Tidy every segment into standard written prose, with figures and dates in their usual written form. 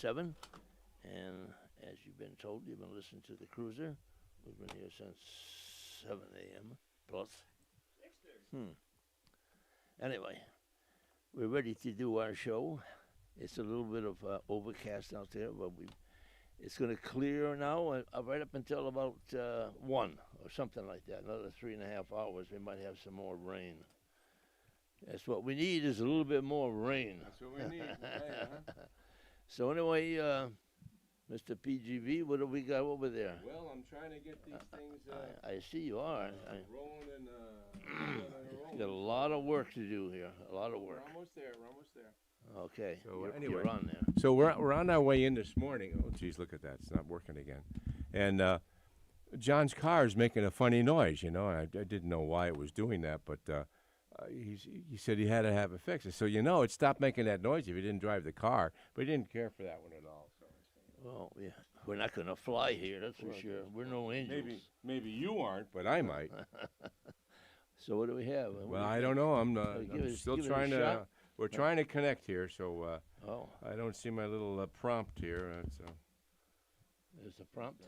98.7. And as you've been told, you've been listening to the Cruiser. We've been here since 7 a.m. plus. Anyway, we're ready to do our show. It's a little bit of overcast out there, but it's going to clear now right up until about 1 or something like that. Another 3.5 hours, we might have some more rain. That's what we need, is a little bit more rain. That's what we need. So anyway, Mr. PGV, what do we got over there? Well, I'm trying to get these things I see you are. rolling and You got a lot of work to do here. A lot of work. We're almost there. Okay. So you're, anyway, you're on there. So we're on our way in this morning. Oh, geez, look at that. It's not working again. And John's car is making a funny noise, you know. And I didn't know why it was doing that, but he said he had to have it fixed. So, you know, it stopped making that noise if he didn't drive the car. But he didn't care for that one at all. So. Well, yeah, we're not going to fly here, that's for sure. We're no angels. Maybe you aren't, but I might. So what do we have? Well, I don't know. I'm still trying to. We're trying to connect here, so I don't see my little prompt here. There's the prompt.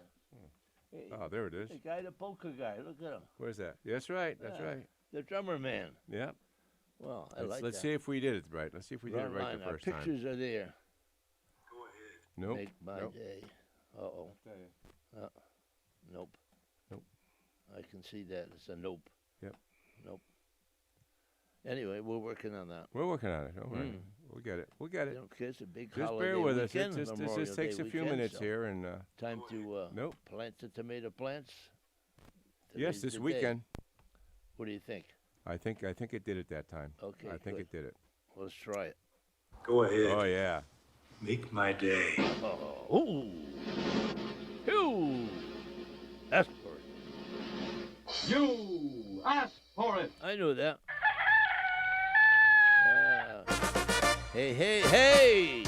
Hey, there it is. The guy, the polka guy. Look at him. Where's that? That's right. That's right. The drummer man. Yeah. Well, let's see if we did it right. Let's see if we did it right the first time. Our pictures are there. Go ahead. Nope. Make my day. Uh-oh. Nope. Nope. I can see that. It's a nope. Yep. Nope. Anyway, we're working on that. We're working on it. Don't worry. We'll get it. We'll get it. It's a big just holiday bear with weekend, us. It just takes a few minutes here. And time to plant the tomato plants. Yes, this weekend. What do you think? I think it did it that time. Okay, I think it did it. Let's try it. Go ahead. Oh, yeah. Make my day. Ooh. Ask for it. You asked for it. I knew that. Hey.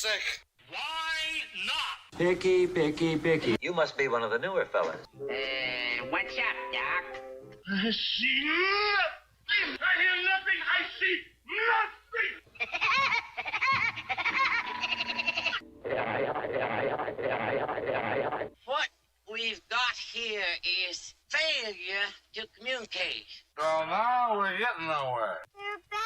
sick. Why not? Picky, picky, picky. You must be one of the newer fellas. What's up, Doc? I see nothing. I hear nothing. I see nothing. What we've got here is failure to communicate. So now we're getting nowhere. You're back.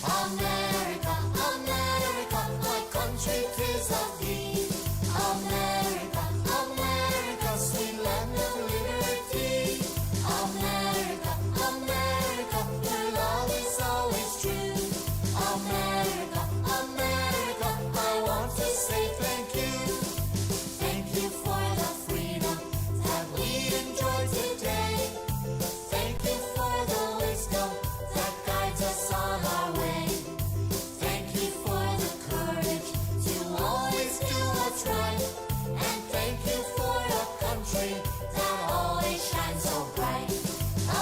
America, America, my country 'tis of thee. America, America, sweet land of liberty. America, America, your love is always true. America, America, I want to say thank you. Thank you for the freedom that we enjoy today. Thank you for the wisdom that guides us on our way. Thank you for the courage to always do what's right. And thank you for a country that always shines so bright.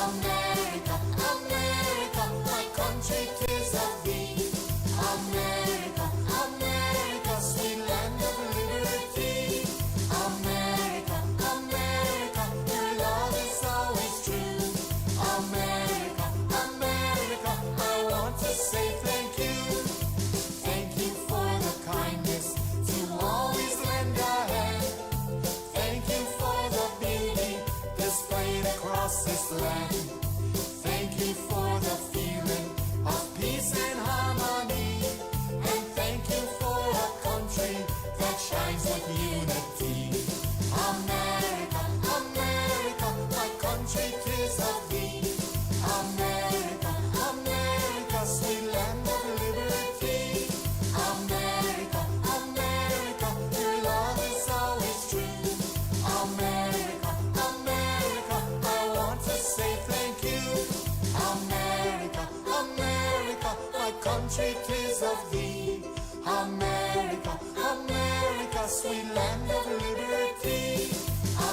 America, America, my country 'tis of thee. America, America, sweet land of liberty. America, America, your love is always true. America, America, I want to say thank you. Thank you for the kindness to always lend a hand. Thank you for the beauty displayed across this land. Thank you for the feeling of peace and harmony. And thank you for a country that shines with unity. America, America, my country 'tis of thee. America, America, sweet land of liberty. America, America, your love is always true. America, America, I want to say thank you. America, America, my country 'tis of thee. America, America, sweet land of liberty.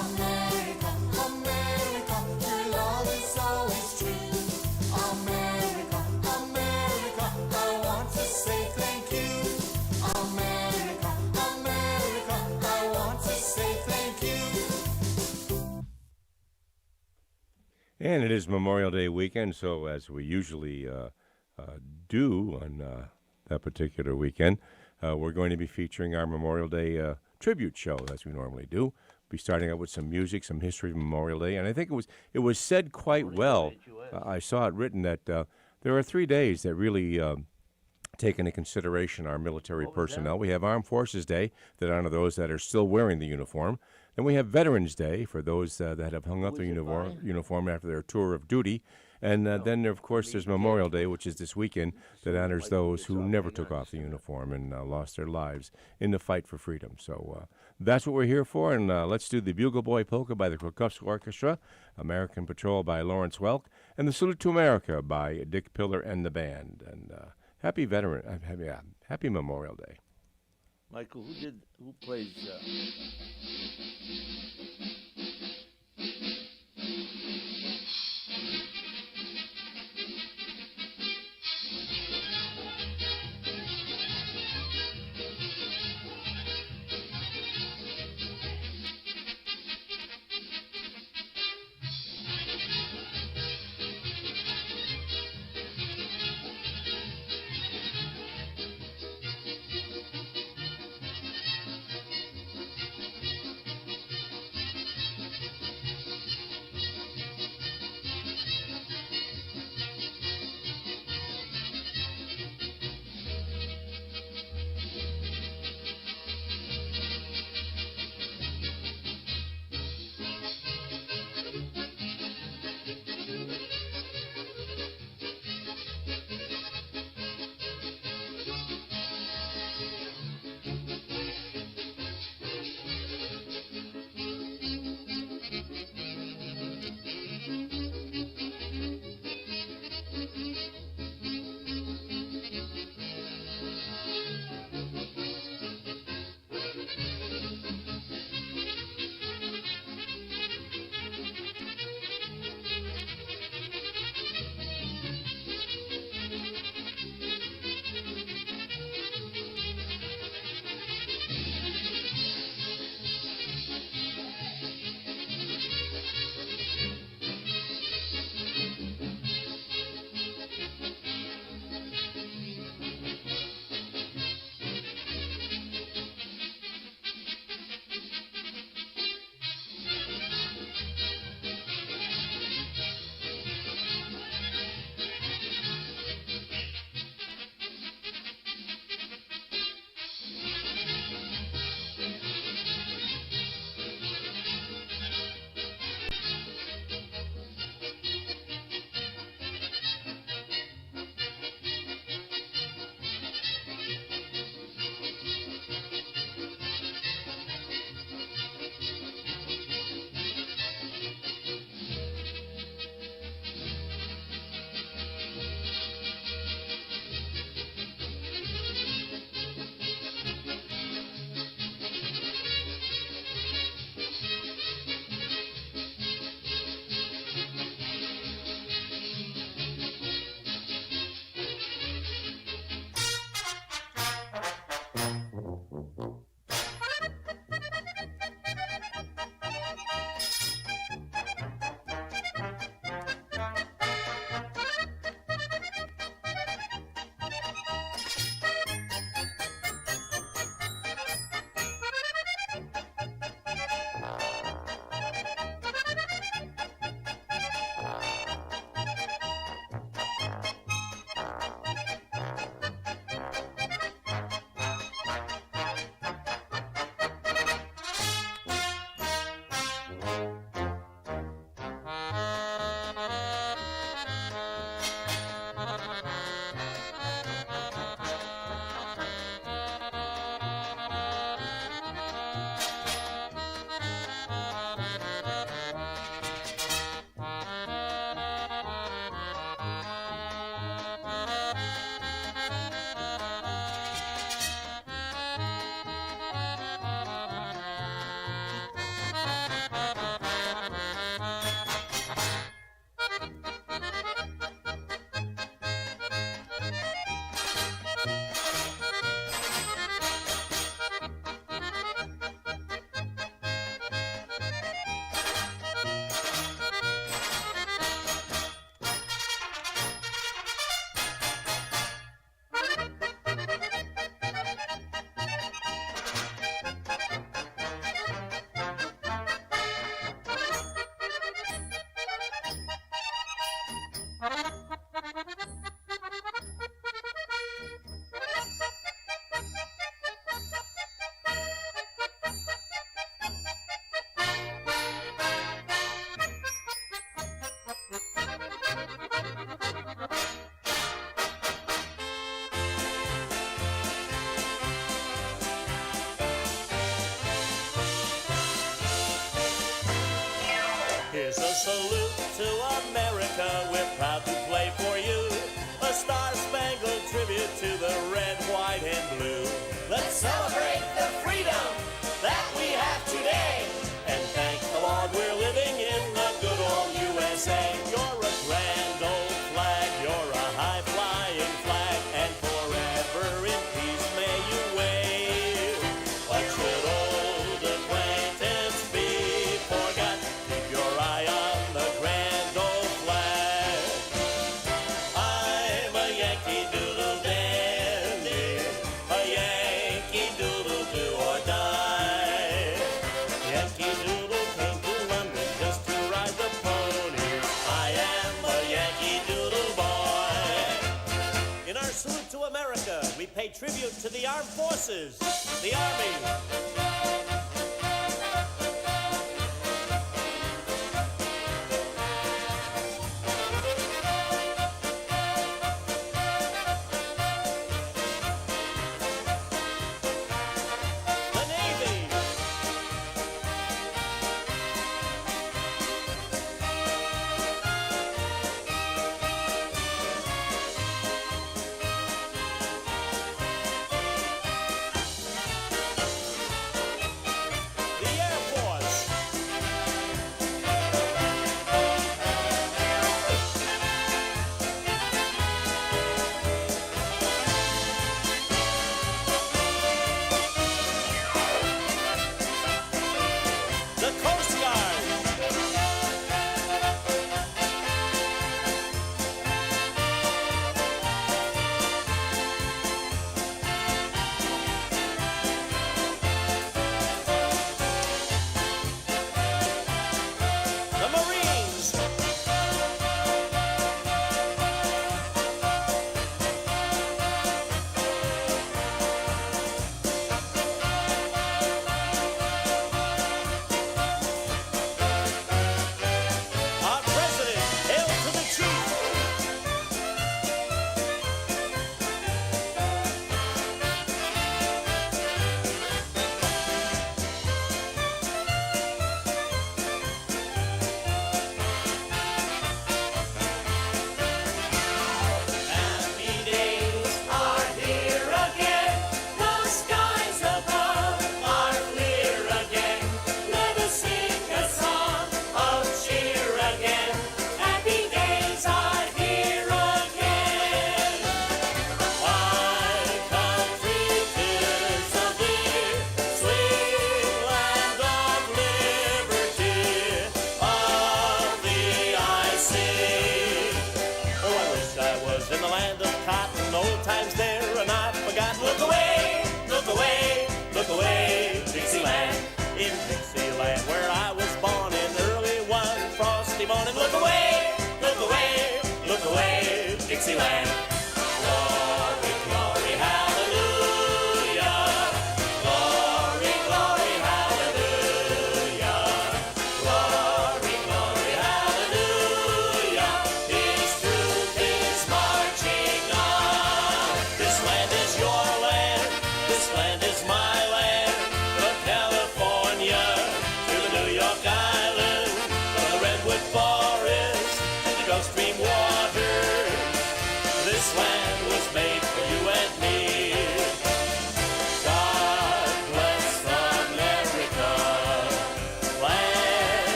America, America, your love is always true. America, America, I want to say thank you. America, America, I want to say thank you. And it is Memorial Day weekend, so as we usually do on that particular weekend, we're going to be featuring our Memorial Day tribute show, as we normally do. Be starting out with some music, some history of Memorial Day, and I think it was said quite well. I saw it written that there are 3 days that really take into consideration our military personnel. We have Armed Forces Day that honor those that are still wearing the uniform. Then we have Veterans Day for those that have hung up the uniform after their tour of duty. And then, of course, there's Memorial Day, which is this weekend, that honors those who never took off the uniform and lost their lives in the fight for freedom. So that's what we're here for, and let's do the Bugle Boy Polka by the Krokowski Orchestra, American Patrol by Lawrence Welk, and the Salute to America by Dick Pillar and the band. And happy Memorial Day. Michael, who plays? Here's a salute to America, we're proud to play for you. A star-spangled tribute to the red, white, and blue. Let's celebrate the freedom that we have today, and thank the Lord we're living in the good old USA. You're a grand old flag, you're a high-flying flag, and forever in peace may you wave. What should old acquaintance be forgot? Keep your eye on the grand old flag. I'm a Yankee Doodle dandy, a Yankee Doodle do or die. Yankee Doodle came to London just to ride the pony. I am a Yankee Doodle boy. In our salute to America, we pay tribute to the armed forces, the Army. The Navy.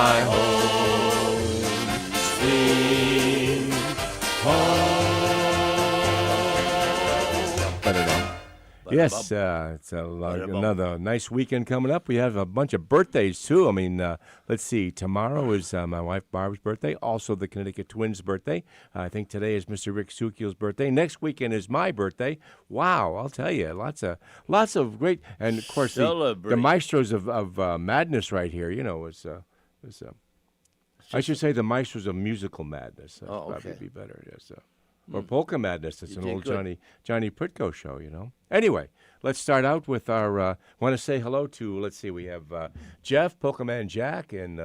my home, sweet home. Yes, it's another nice weekend coming up. We have a bunch of birthdays, too. I mean, let's see. Tomorrow is my wife Barb's birthday, also the Connecticut Twins' birthday. I think today is Mr. Rick Sukiel's birthday. Next weekend is my birthday. Wow, I'll tell you, lots of great, and of course the maestros of madness right here. You know, was I should say the maestros of musical madness. That'd probably be better. Yes. Or Polka Madness. It's an old Johnny Pritko show, you know. Anyway, let's start out with our, want to say hello to, let's see, we have Jeff, Polka Man Jack, and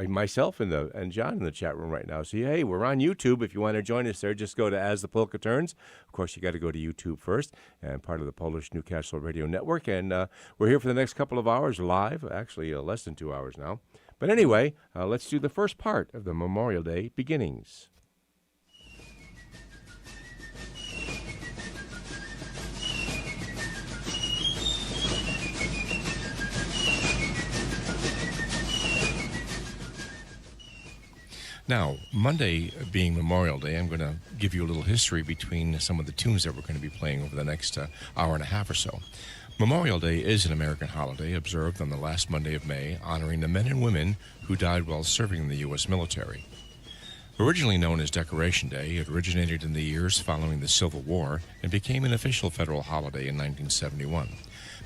myself and John in the chat room right now. So, hey, we're on YouTube. If you want to join us there, just go to As the Polka Turns. Of course, you got to go to YouTube first, and part of the Polish Newcastle Radio Network. And we're here for the next couple of hours live, actually less than 2 hours now. But anyway, let's do the first part of the Memorial Day beginnings. Now, Monday being Memorial Day, I'm going to give you a little history between some of the tunes that we're going to be playing over the next hour and a half or so. Memorial Day is an American holiday observed on the last Monday of May, honoring the men and women who died while serving in the U.S. military. Originally known as Decoration Day, it originated in the years following the Civil War and became an official federal holiday in 1971.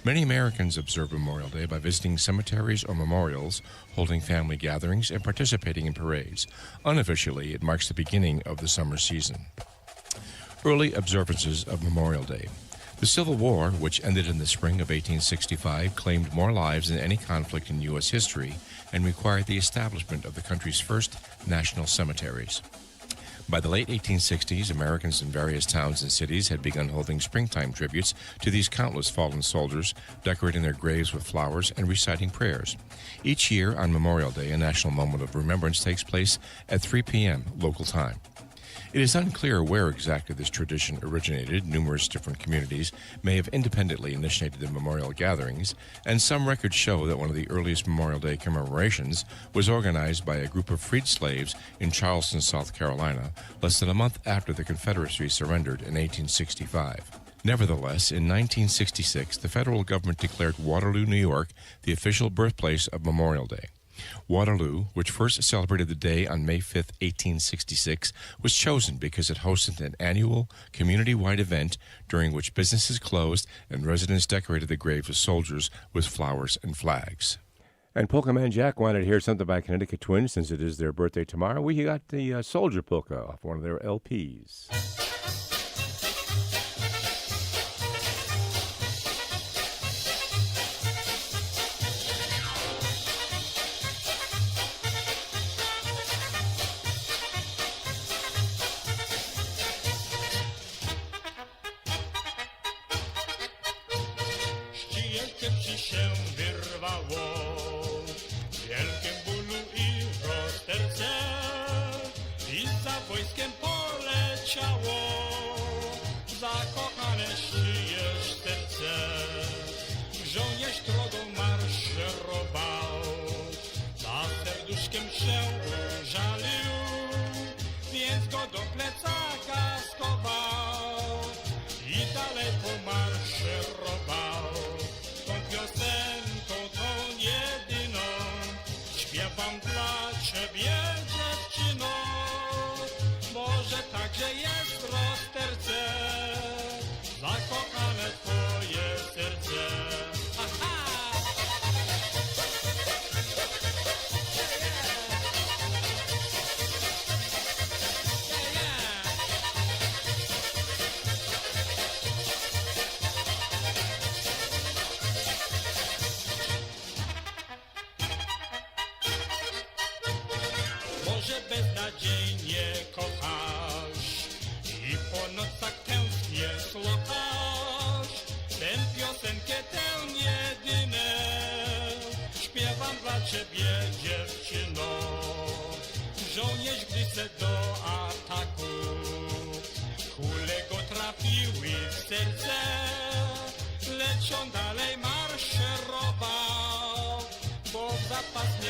Many Americans observe Memorial Day by visiting cemeteries or memorials, holding family gatherings, and participating in parades. Unofficially, it marks the beginning of the summer season. Early observances of Memorial Day. The Civil War, which ended in the spring of 1865, claimed more lives than any conflict in U.S. history and required the establishment of the country's first national cemeteries. By the late 1860s, Americans in various towns and cities had begun holding springtime tributes to these countless fallen soldiers, decorating their graves with flowers and reciting prayers. Each year on Memorial Day, a national moment of remembrance takes place at 3 p.m. local time. It is unclear where exactly this tradition originated. Numerous different communities may have independently initiated the memorial gatherings, and some records show that one of the earliest Memorial Day commemorations was organized by a group of freed slaves in Charleston, South Carolina, less than a month after the Confederacy surrendered in 1865. Nevertheless, in 1966, the federal government declared Waterloo, New York, the official birthplace of Memorial Day. Waterloo, which first celebrated the day on May 5, 1866, was chosen because it hosted an annual community-wide event during which businesses closed and residents decorated the graves of soldiers with flowers and flags. And Polka Man Jack wanted to hear something by Connecticut Twins since it is their birthday tomorrow. We got the Soldier Polka off one of their LPs. Może także jest w rozterce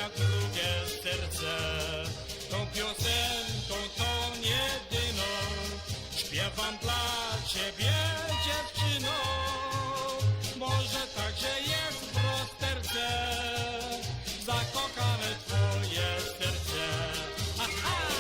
jak drugie serce. Tą piosenką, tą jedyną śpiewam dla ciebie, dziewczyno. Może także jest w rozterce zakochane twoje serce. Aha!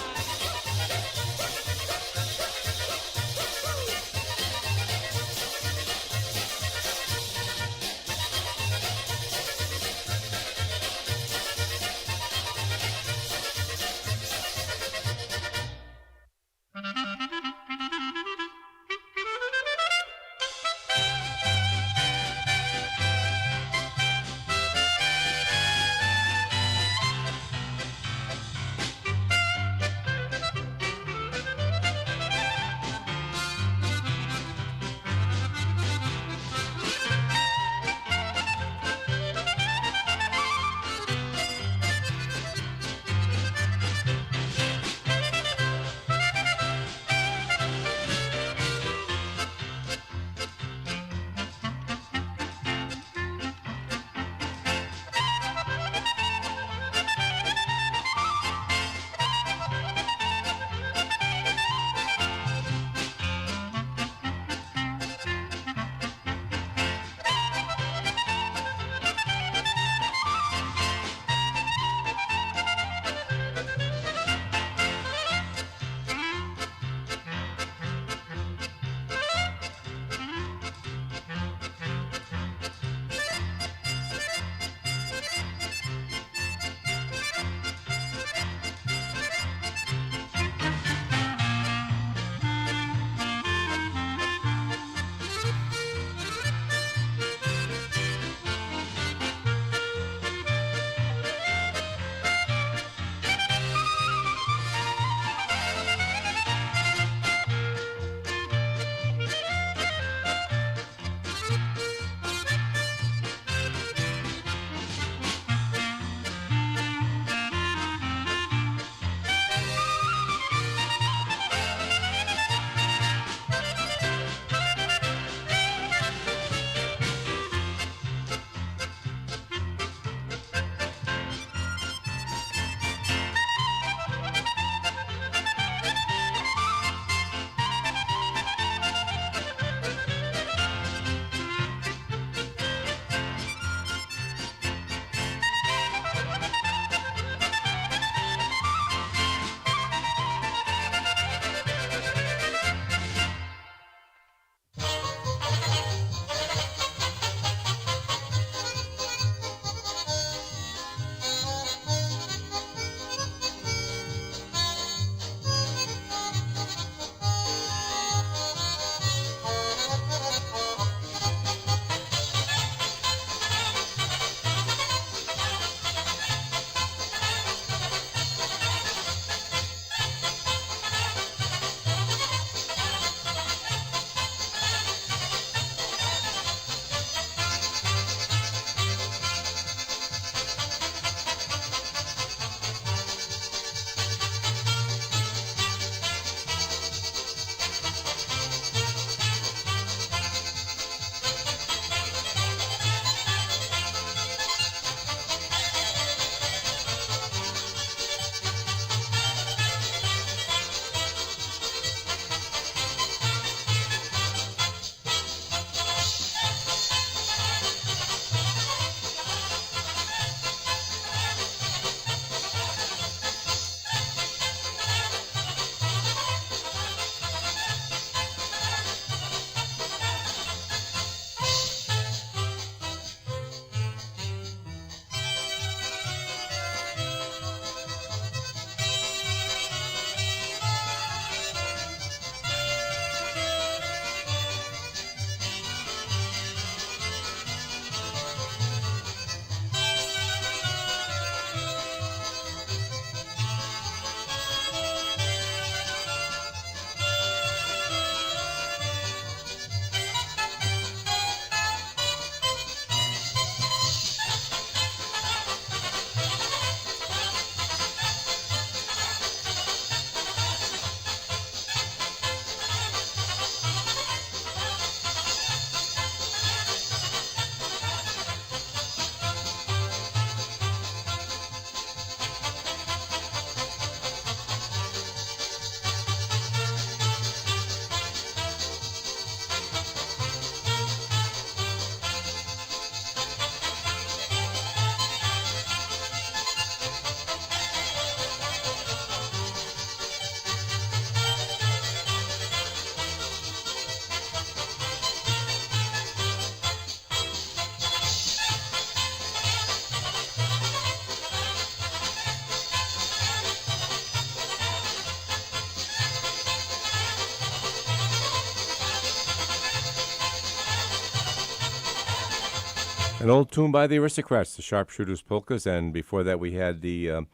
An old tune by the Aristocrats, the Sharpshooters Polkas, and before that we had the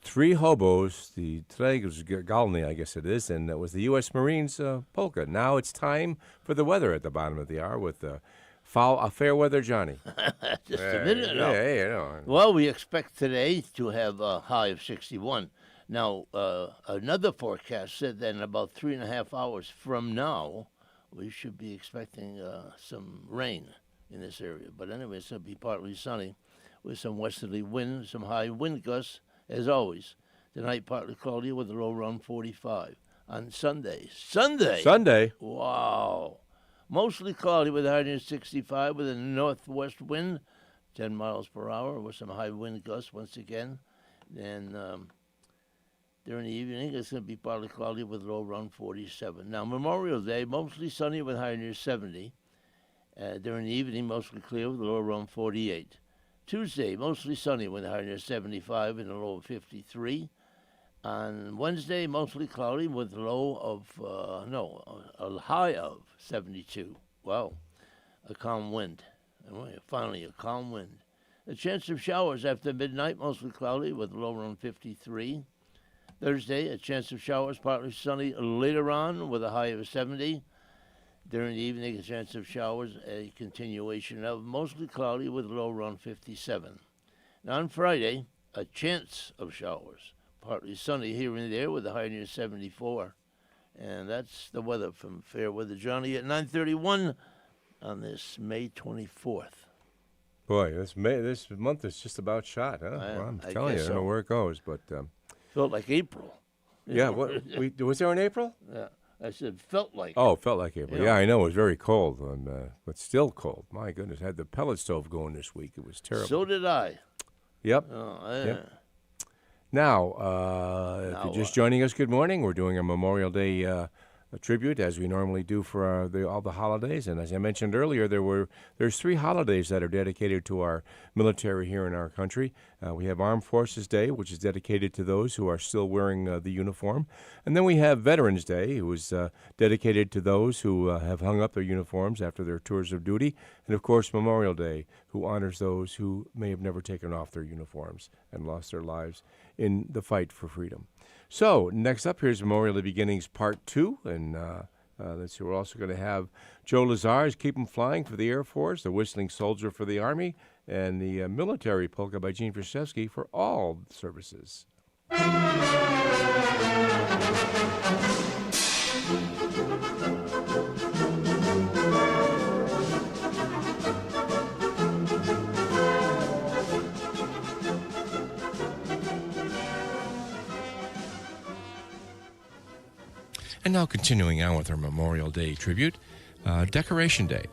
Three Hobos, the Tregos Galny, I guess it is, and that was the U.S. Marines polka. Now it's time for the weather at the bottom of the hour with a fair weather Johnny. Just a minute now. Yeah, you know. Well, we expect today to have a high of 61. Now, another forecast said that in about 3.5 hours from now, we should be expecting some rain in this area. But anyway, it's going to be partly sunny with some westerly wind, some high wind gusts, as always. Tonight, partly cloudy with a low around 45. On Sunday. Sunday? Wow. Mostly cloudy with a high near 65 with a northwest wind, 10 miles per hour, with some high wind gusts once again. And during the evening, it's going to be partly cloudy with a low around 47. Now, Memorial Day, mostly sunny with a high near 70. During the evening, mostly clear with a low around 48. Tuesday, mostly sunny with a high near 75 and a low of 53. On Wednesday, mostly cloudy with a low of, a high of 72. Wow, a calm wind. Finally, a calm wind. A chance of showers after midnight, mostly cloudy with a low around 53. Thursday, a chance of showers, partly sunny later on with a high of 70. During the evening, a chance of showers, a continuation of mostly cloudy with a low around 57. Now on Friday, a chance of showers, partly sunny here and there with a high near 74. And that's the weather from Fair Weather Johnny at 9:31 on this May 24th. Boy, this month is just about shot, huh? Well, I'm telling you, I don't know where it goes, but Felt like April. yeah. Was there in April? Yeah. I said felt like. Oh, felt like April. Yeah. Yeah, I know. It was very cold, but still cold. My goodness, I had the pellet stove going this week. It was terrible. So did I. Yep. Oh, yeah. Yep. Now, if you're just joining us, good morning. We're doing a Memorial Day tribute, as we normally do for all the holidays. And as I mentioned earlier, there's 3 holidays that are dedicated to our military here in our country. We have Armed Forces Day, which is dedicated to those who are still wearing the uniform. And then we have Veterans Day, who is dedicated to those who have hung up their uniforms after their tours of duty. And, of course, Memorial Day, who honors those who may have never taken off their uniforms and lost their lives in the fight for freedom. So, next up, here's Memorial Day Beginnings Part 2, and let's see, we're also going to have Joe Lazar's Keep 'em Flying for the Air Force, the Whistling Soldier for the Army, and the Military Polka by Gene Frischewski for all services. And now continuing on with our Memorial Day tribute, Decoration Day.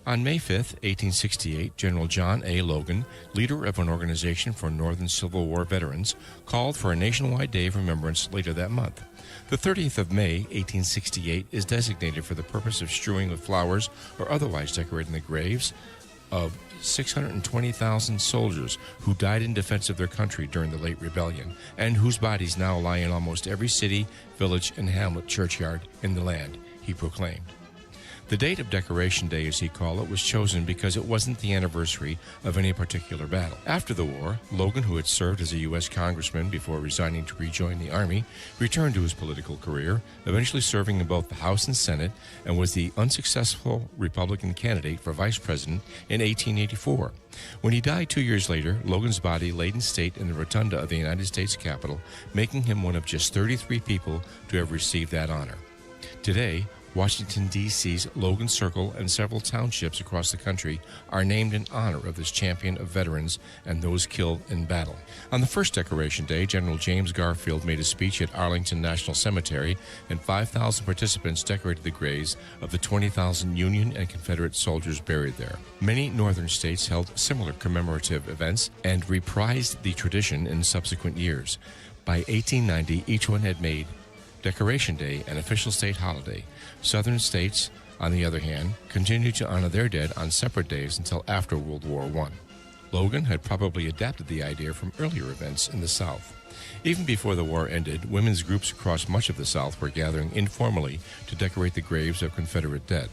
On May 5th, 1868, General John A. Logan, leader of an organization for Northern Civil War veterans, called for a nationwide day of remembrance later that month. The 30th of May, 1868, is designated for the purpose of strewing with flowers or otherwise decorating the graves of 620,000 soldiers who died in defense of their country during the late rebellion, and whose bodies now lie in almost every city, village, and hamlet churchyard in the land, he proclaimed. The date of Decoration Day, as he called it, was chosen because it wasn't the anniversary of any particular battle. After the war, Logan, who had served as a U.S. congressman before resigning to rejoin the Army, returned to his political career, eventually serving in both the House and Senate, and was the unsuccessful Republican candidate for vice president in 1884. When he died 2 years later, Logan's body laid in state in the rotunda of the United States Capitol, making him one of just 33 people to have received that honor. Today, Washington, D.C.'s Logan Circle and several townships across the country are named in honor of this champion of veterans and those killed in battle. On the first Decoration Day, General James Garfield made a speech at Arlington National Cemetery, and 5,000 participants decorated the graves of the 20,000 Union and Confederate soldiers buried there. Many northern states held similar commemorative events and reprised the tradition in subsequent years. By 1890, each one had made Decoration Day an official state holiday. Southern states, on the other hand, continued to honor their dead on separate days until after World War I. Logan had probably adapted the idea from earlier events in the South. Even before the war ended, women's groups across much of the South were gathering informally to decorate the graves of Confederate dead.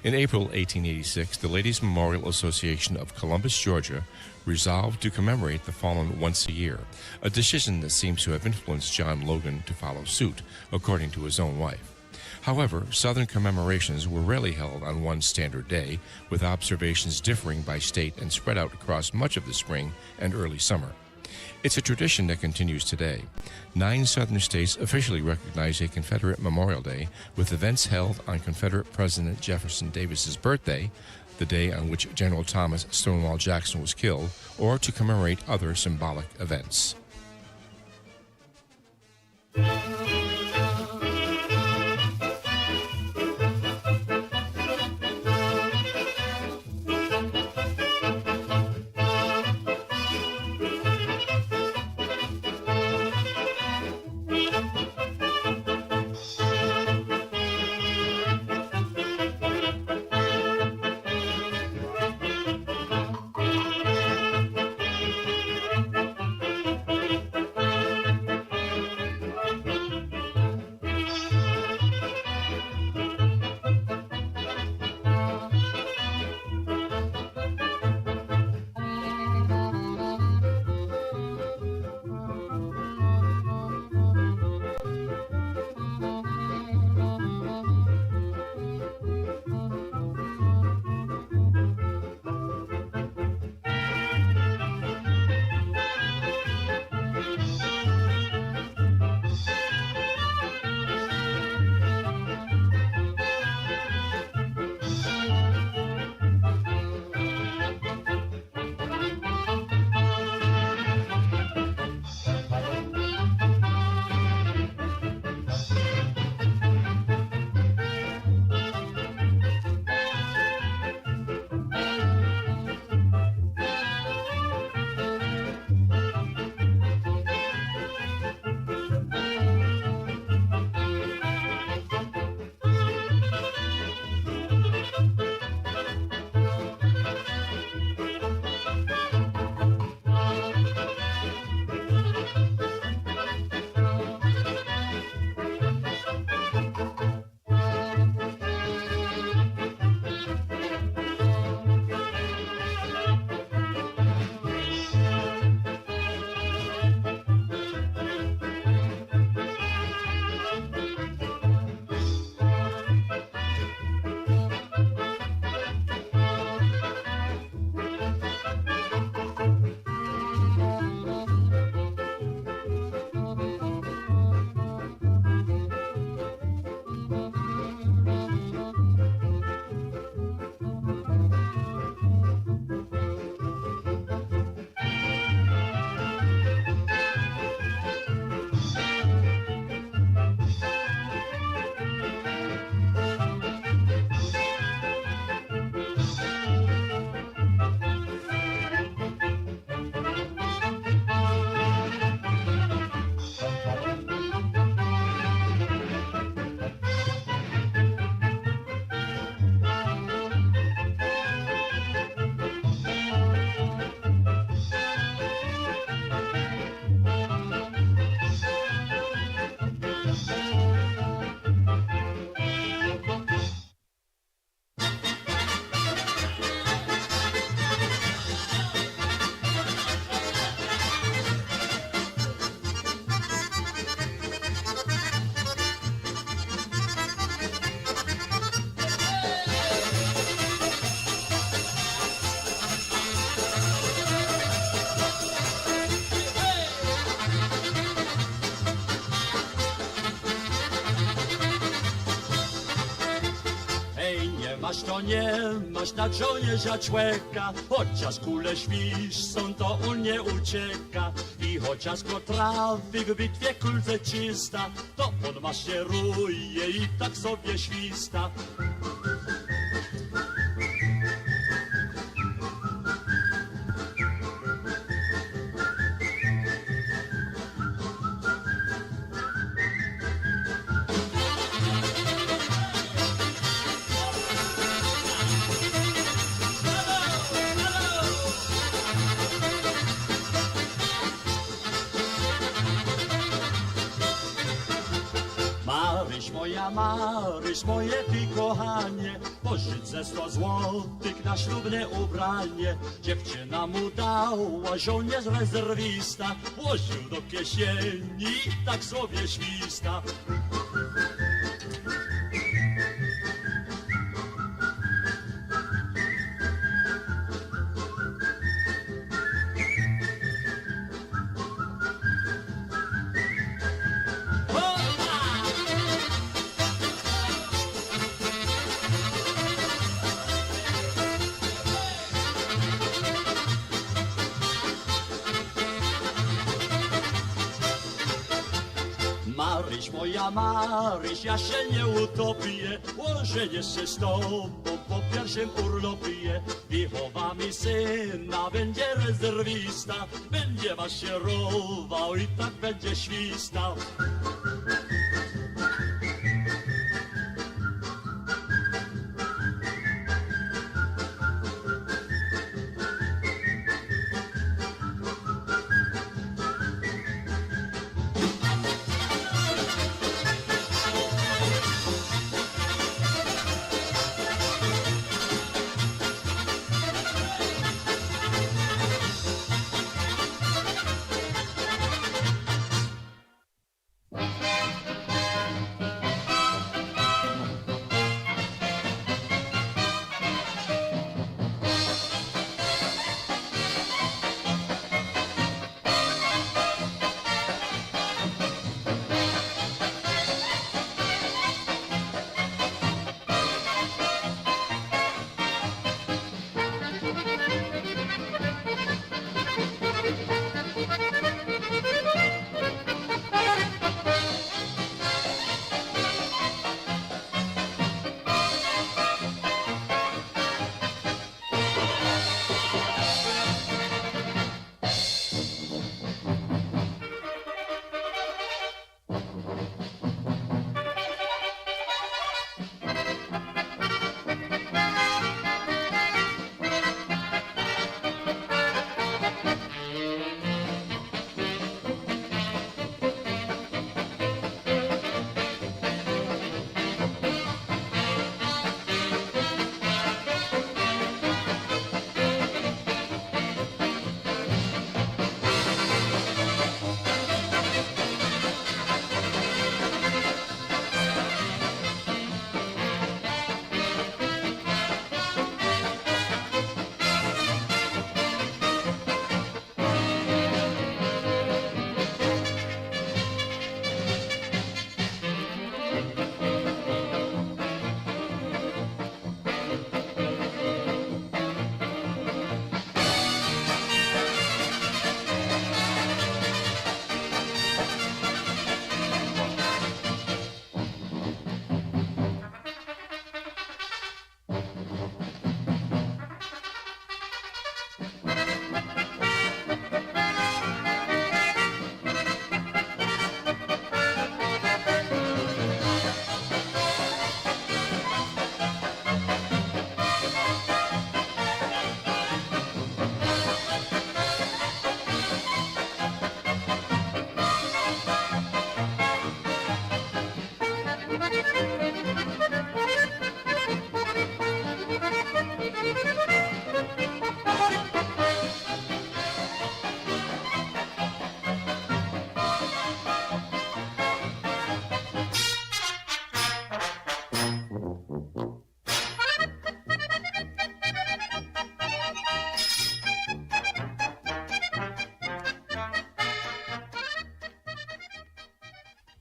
In April 1886, the Ladies Memorial Association of Columbus, Georgia, resolved to commemorate the fallen once a year, a decision that seems to have influenced John Logan to follow suit, according to his own wife. However, Southern commemorations were rarely held on one standard day, with observations differing by state and spread out across much of the spring and early summer. It's a tradition that continues today. 9 Southern states officially recognize a Confederate Memorial Day, with events held on Confederate President Jefferson Davis's birthday, the day on which General Thomas Stonewall Jackson was killed, or to commemorate other symbolic events. Masz to nie masz na żołnierza człeka, chociaż kule świszczą, to on nie ucieka. I chociaż go trafi w bitwie kulce czysta, to on maszeruje i tak sobie śwista. Maryś moja moja Maryś, moje ty kochanie, pożycz ze 100 złotych na ślubne ubranie. Dziewczyna mu dała, żołnierz rezerwista, włożył do kieszeni i tak sobie śwista. Maryś, moja Maryś, ja się nie utopię, ożenię się z tobą po pierwszym urlopie. Wychowa mi syna, będzie rezerwista, będzie was się rował i tak będzie świstał.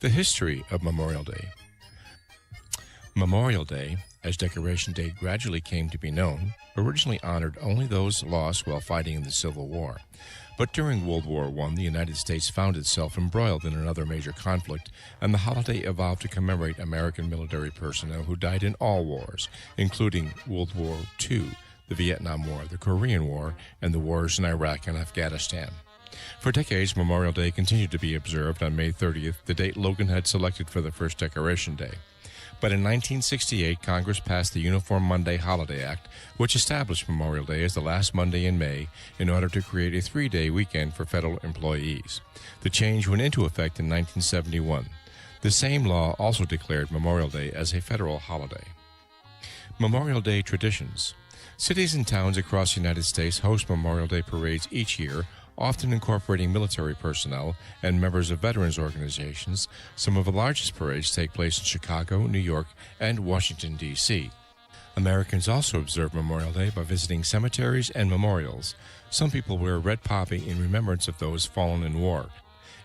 The history of Memorial Day. Memorial Day, as Decoration Day gradually came to be known, originally honored only those lost while fighting in the Civil War. But during World War I, the United States found itself embroiled in another major conflict, and the holiday evolved to commemorate American military personnel who died in all wars, including World War II, the Vietnam War, the Korean War, and the wars in Iraq and Afghanistan. For decades, Memorial Day continued to be observed on May 30th, the date Logan had selected for the first Decoration Day. But in 1968, Congress passed the Uniform Monday Holiday Act, which established Memorial Day as the last Monday in May in order to create a 3-day weekend for federal employees. The change went into effect in 1971. The same law also declared Memorial Day as a federal holiday. Memorial Day traditions. Cities and towns across the United States host Memorial Day parades each year, often incorporating military personnel and members of veterans organizations. Some of the largest parades take place in Chicago, New York, and Washington, D.C. Americans also observe Memorial Day by visiting cemeteries and memorials. Some people wear red poppy in remembrance of those fallen in war,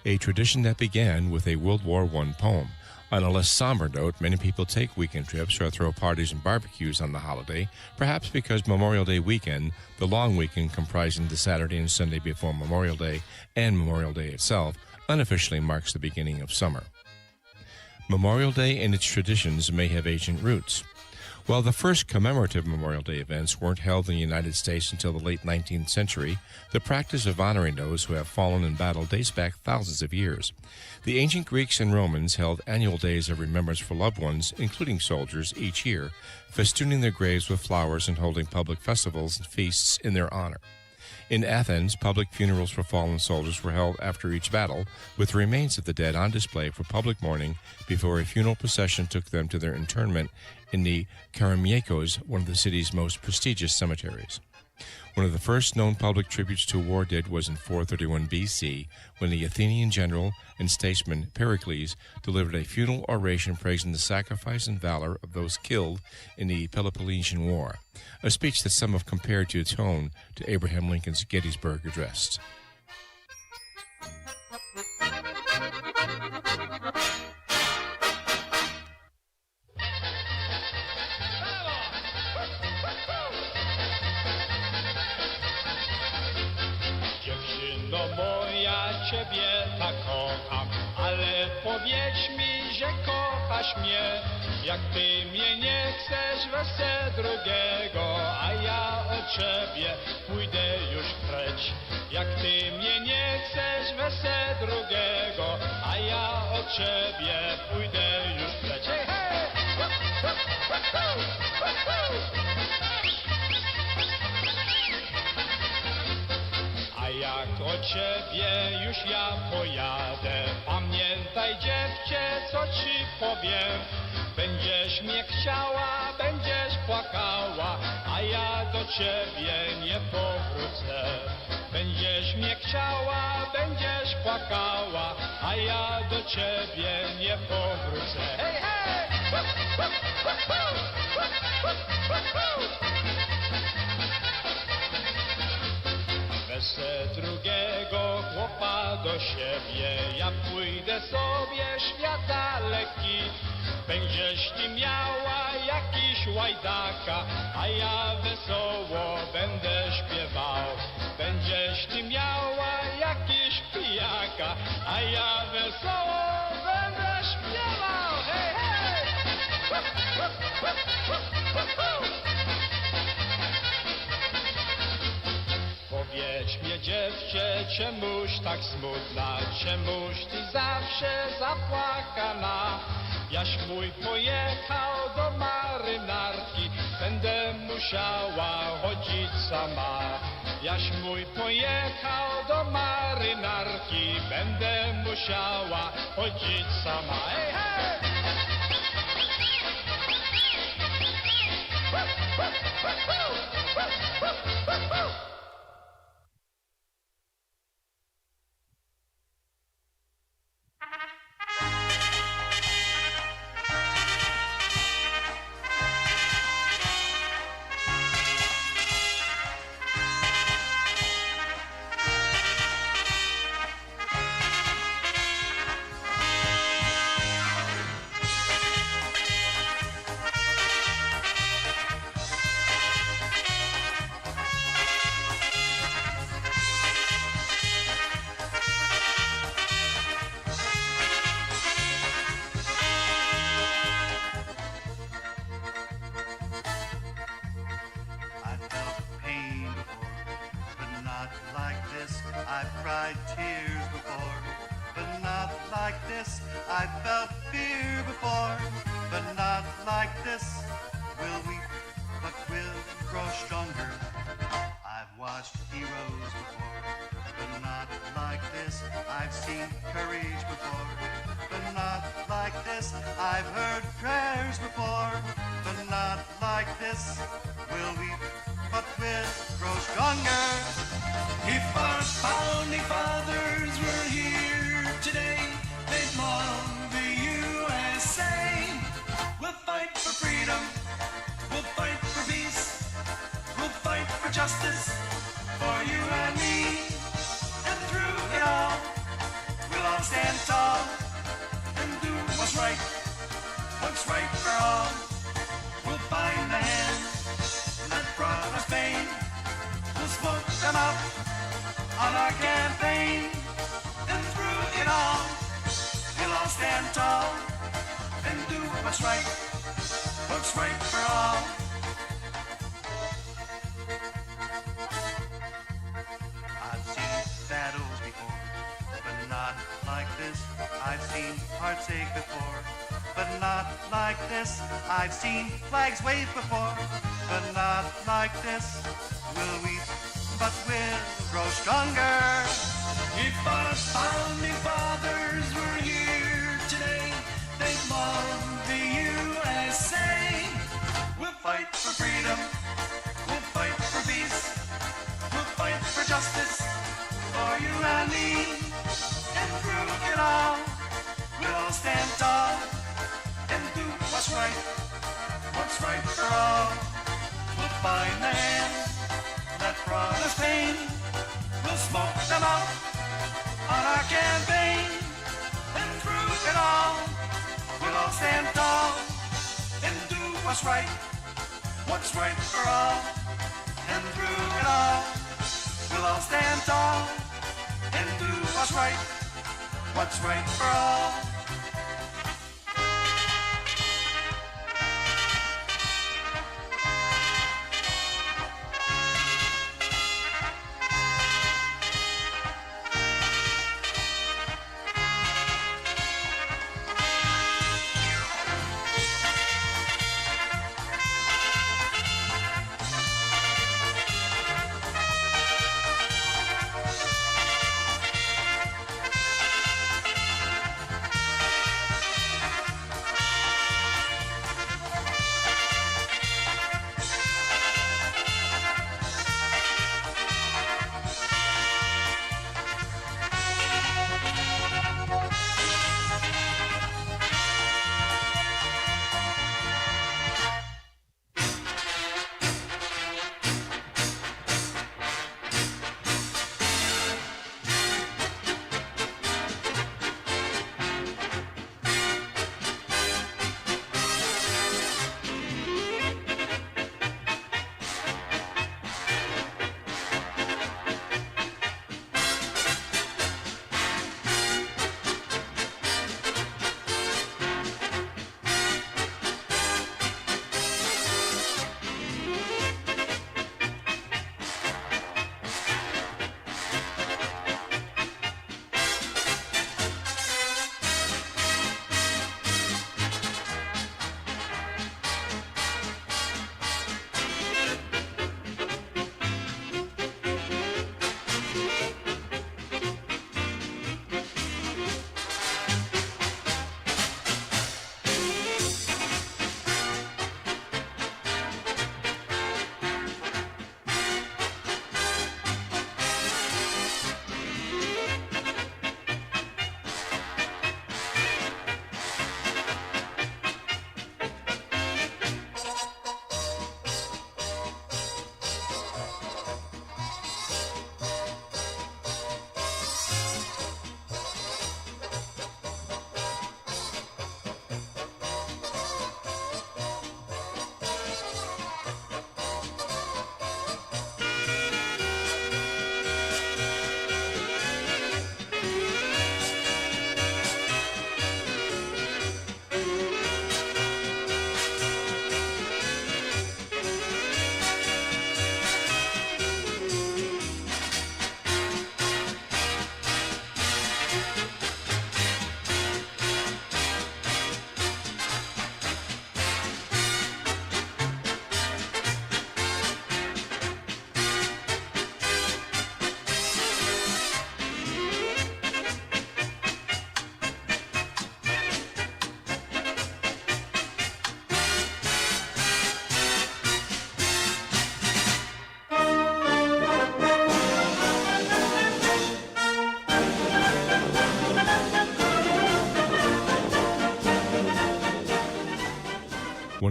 a tradition that began with a World War I poem. On a less somber note, many people take weekend trips or throw parties and barbecues on the holiday, perhaps because Memorial Day weekend, the long weekend comprising the Saturday and Sunday before Memorial Day and Memorial Day itself, unofficially marks the beginning of summer. Memorial Day and its traditions may have ancient roots. While the first commemorative Memorial Day events weren't held in the United States until the late 19th century, the practice of honoring those who have fallen in battle dates back thousands of years. The ancient Greeks and Romans held annual days of remembrance for loved ones, including soldiers, each year, festooning their graves with flowers and holding public festivals and feasts in their honor. In Athens, public funerals for fallen soldiers were held after each battle, with the remains of the dead on display for public mourning before a funeral procession took them to their interment in the Karameikos, one of the city's most prestigious cemeteries. One of the first known public tributes to a war dead was in 431 BC, when the Athenian general and statesman Pericles delivered a funeral oration praising the sacrifice and valor of those killed in the Peloponnesian War, a speech that some have compared to tone to Abraham Lincoln's Gettysburg Address. Dziewczyno moja, ciebie tak kocham, ale powiedz mi, że kochasz mnie. Jak ty mnie nie chcesz, weź drugiego, a ja od ciebie pójdę już precz. Jak ty mnie nie chcesz, weź drugiego, a ja od ciebie pójdę już precz. Hej, hej! A jak od ciebie już ja pojadę, pamiętaj dziewczę, co ci powiem. Będziesz mnie chciała, będziesz płakała, a ja do ciebie nie powrócę. Będziesz mnie chciała, będziesz płakała, a ja do ciebie nie powrócę. Hej, hej! Wezmę drugiego chłopa do siebie, ja pójdę sobie świat daleki. Będziesz ty miała jakiś łajdaka, a ja wesoło będę śpiewał. Będziesz ty miała jakiś pijaka, a ja wesoło będę śpiewał. Hej, hej! Powiedz mnie dziewczę, czemuś tak smutna, czemuś ty zawsze zapłakana? Jaś mój pojechał do marynarki, będę musiała chodzić sama. Jaś mój pojechał do marynarki, będę musiała chodzić sama. Hej, hej! I've cried tears before, but not like this. I've felt fear before, but not like this. We'll weep, but we'll grow stronger. I've watched heroes before, but not like this. I've seen courage before, but but not like this. I've heard prayers before, but not like this. We'll weep, but we'll grow stronger. If our founding fathers were here today, they'd love the USA. We'll fight for freedom, we'll fight for peace, we'll fight for justice for you and me. And through it all, we'll all stand tall and do what's right for all. We'll find the hand that brought us pain, we'll smoke them out on our campaign. And through it all, we'll all stand tall and do what's right for all. I've seen battles before, but not like this. I've seen heartache before, but not like this. I've seen flags wave before, but not like this. We'll weep, but we'll grow stronger. If our founding fathers were here today, they'd love the USA. We'll fight for freedom, we'll fight for peace, we'll fight for justice for you and me. And through it all, we'll all stand tall and do what's right for all. We'll find the hand that brought us pain, we'll smoke them out on our campaign. And through it all, we'll all stand tall and do what's right for all. And through it all, we'll all stand tall and do what's right for all.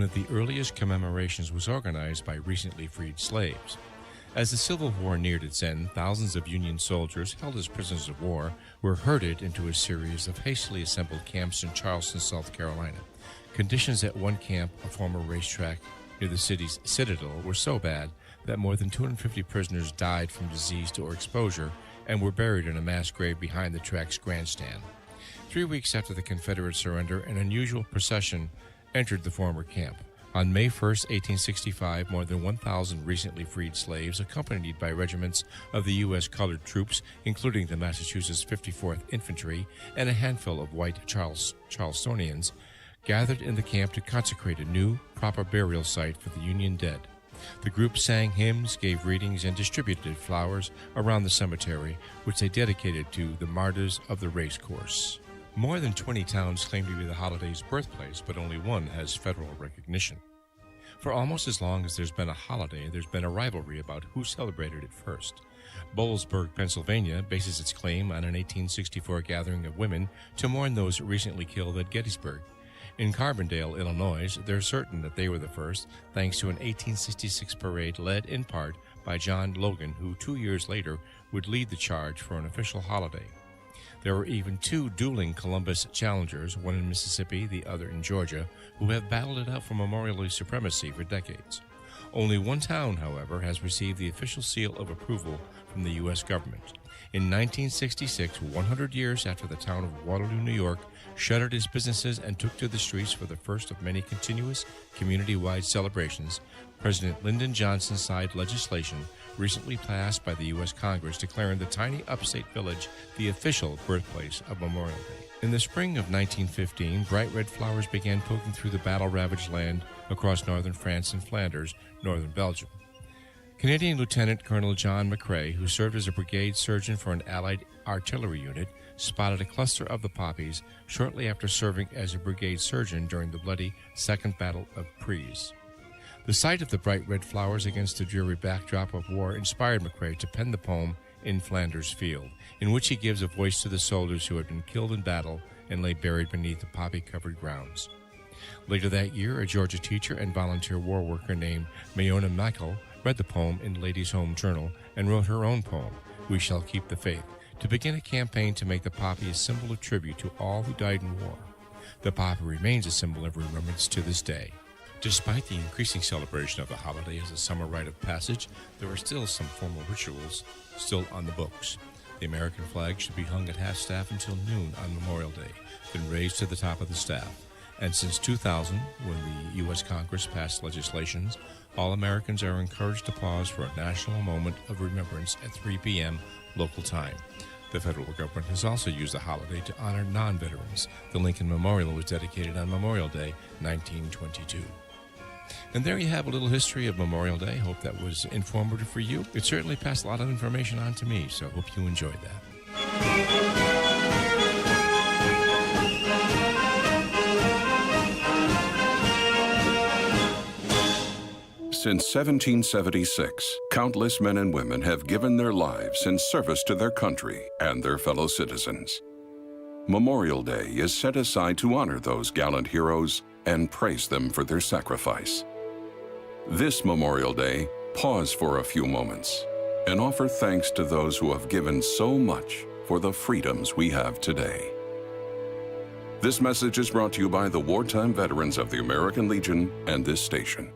of the earliest commemorations was organized by recently freed slaves. As the Civil War neared its end, thousands of Union soldiers held as prisoners of war were herded into a series of hastily assembled camps in Charleston, South Carolina. Conditions at one camp, a former racetrack near the city's citadel, were so bad that more than 250 prisoners died from disease or exposure and were buried in a mass grave behind the track's grandstand. 3 weeks after the Confederate surrender, an unusual procession entered the former camp. On May 1, 1865, more than 1,000 recently freed slaves, accompanied by regiments of the U.S. colored troops, including the Massachusetts 54th Infantry and a handful of white Charlestonians, gathered in the camp to consecrate a new, proper burial site for the Union dead. The group sang hymns, gave readings, and distributed flowers around the cemetery, which they dedicated to the martyrs of the race course. More than 20 towns claim to be the holiday's birthplace, but only one has federal recognition. For almost as long as there's been a holiday, there's been a rivalry about who celebrated it first. Bowlesburg, Pennsylvania, bases its claim on an 1864 gathering of women to mourn those recently killed at Gettysburg. In Carbondale, Illinois, they're certain that they were the first, thanks to an 1866 parade led in part by John Logan, who 2 years later would lead the charge for an official holiday. There were even two dueling Columbus challengers, one in Mississippi, the other in Georgia, who have battled it out for Memorial Day supremacy for decades. Only one town, however, has received the official seal of approval from the U.S. government. In 1966, 100 years after the town of Waterloo, New York, shuttered its businesses and took to the streets for the first of many continuous community-wide celebrations, President Lyndon Johnson signed legislation recently passed by the U.S. Congress declaring the tiny upstate village the official birthplace of Memorial Day. In the spring of 1915, bright red flowers began poking through the battle-ravaged land across northern France and Flanders, northern Belgium. Canadian Lieutenant Colonel John McCrae, who served as a brigade surgeon for an Allied artillery unit, spotted a cluster of the poppies shortly after serving as a brigade surgeon during the bloody Second Battle of Pries. The sight of the bright red flowers against the dreary backdrop of war inspired McCrae to pen the poem In Flanders Field, in which he gives a voice to the soldiers who had been killed in battle and lay buried beneath the poppy-covered grounds. Later that year, a Georgia teacher and volunteer war worker named Mayona Michael read the poem in Ladies' Home Journal and wrote her own poem, We Shall Keep the Faith, to begin a campaign to make the poppy a symbol of tribute to all who died in war. The poppy remains a symbol of remembrance to this day. Despite the increasing celebration of the holiday as a summer rite of passage, there are still some formal rituals still on the books. The American flag should be hung at half-staff until noon on Memorial Day, then raised to the top of the staff. And since 2000, when the U.S. Congress passed legislations, all Americans are encouraged to pause for a national moment of remembrance at 3 p.m. local time. The federal government has also used the holiday to honor non-veterans. The Lincoln Memorial was dedicated on Memorial Day, 1922. And there you have a little history of Memorial Day. Hope that was informative for you. It certainly passed a lot of information on to me, so hope you enjoyed that. Since 1776, countless men and women have given their lives in service to their country and their fellow citizens. Memorial Day is set aside to honor those gallant heroes and praise them for their sacrifice. This Memorial Day, pause for a few moments and offer thanks to those who have given so much for the freedoms we have today. This message is brought to you by the wartime veterans of the American Legion and this station.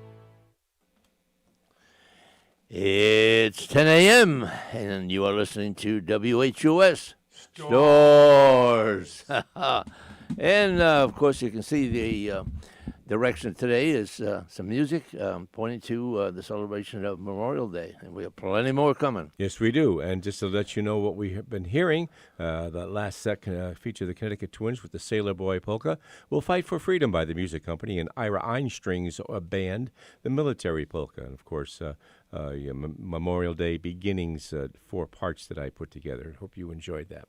It's 10 a.m., and you are listening to WHUS Storrs. And, of course, you can see the direction today is some music pointing to the celebration of Memorial Day, and we have plenty more coming. Yes, we do. And just to let you know what we have been hearing, the last set featured the Connecticut Twins with the Sailor Boy Polka, We'll Fight for Freedom by the music company, and Ira Einstring's band, the Military Polka. And, of course, Memorial Day Beginnings, 4 parts that I put together. Hope you enjoyed that.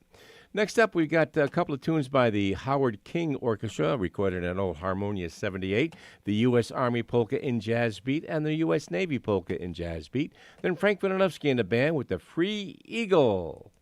Next up, we got a couple of tunes by the Howard King Orchestra, recorded at Old Harmonia 78, the U.S. Army Polka in Jazz Beat, and the U.S. Navy Polka in Jazz Beat. Then Frank Vidanovsky and the band with the Free Eagle.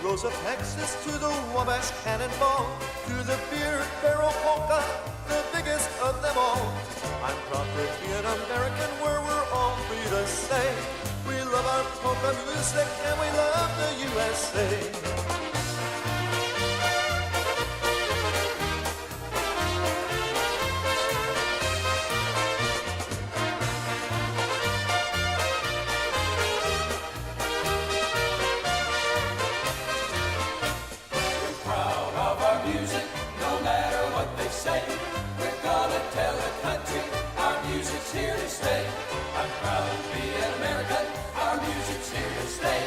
Rose of Texas to the Wabash Cannonball, to the beer barrel polka, the biggest of them all. I'm proud to be an American where we're all free to say we love our polka music and we love the USA. Here to stay. I'm proud to be an American. Our music's here to stay.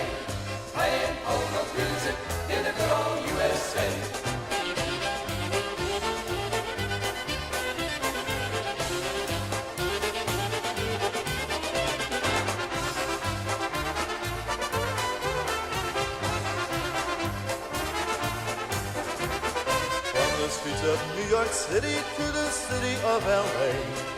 Playing polka music in the good old USA. From the streets of New York City to the city of LA,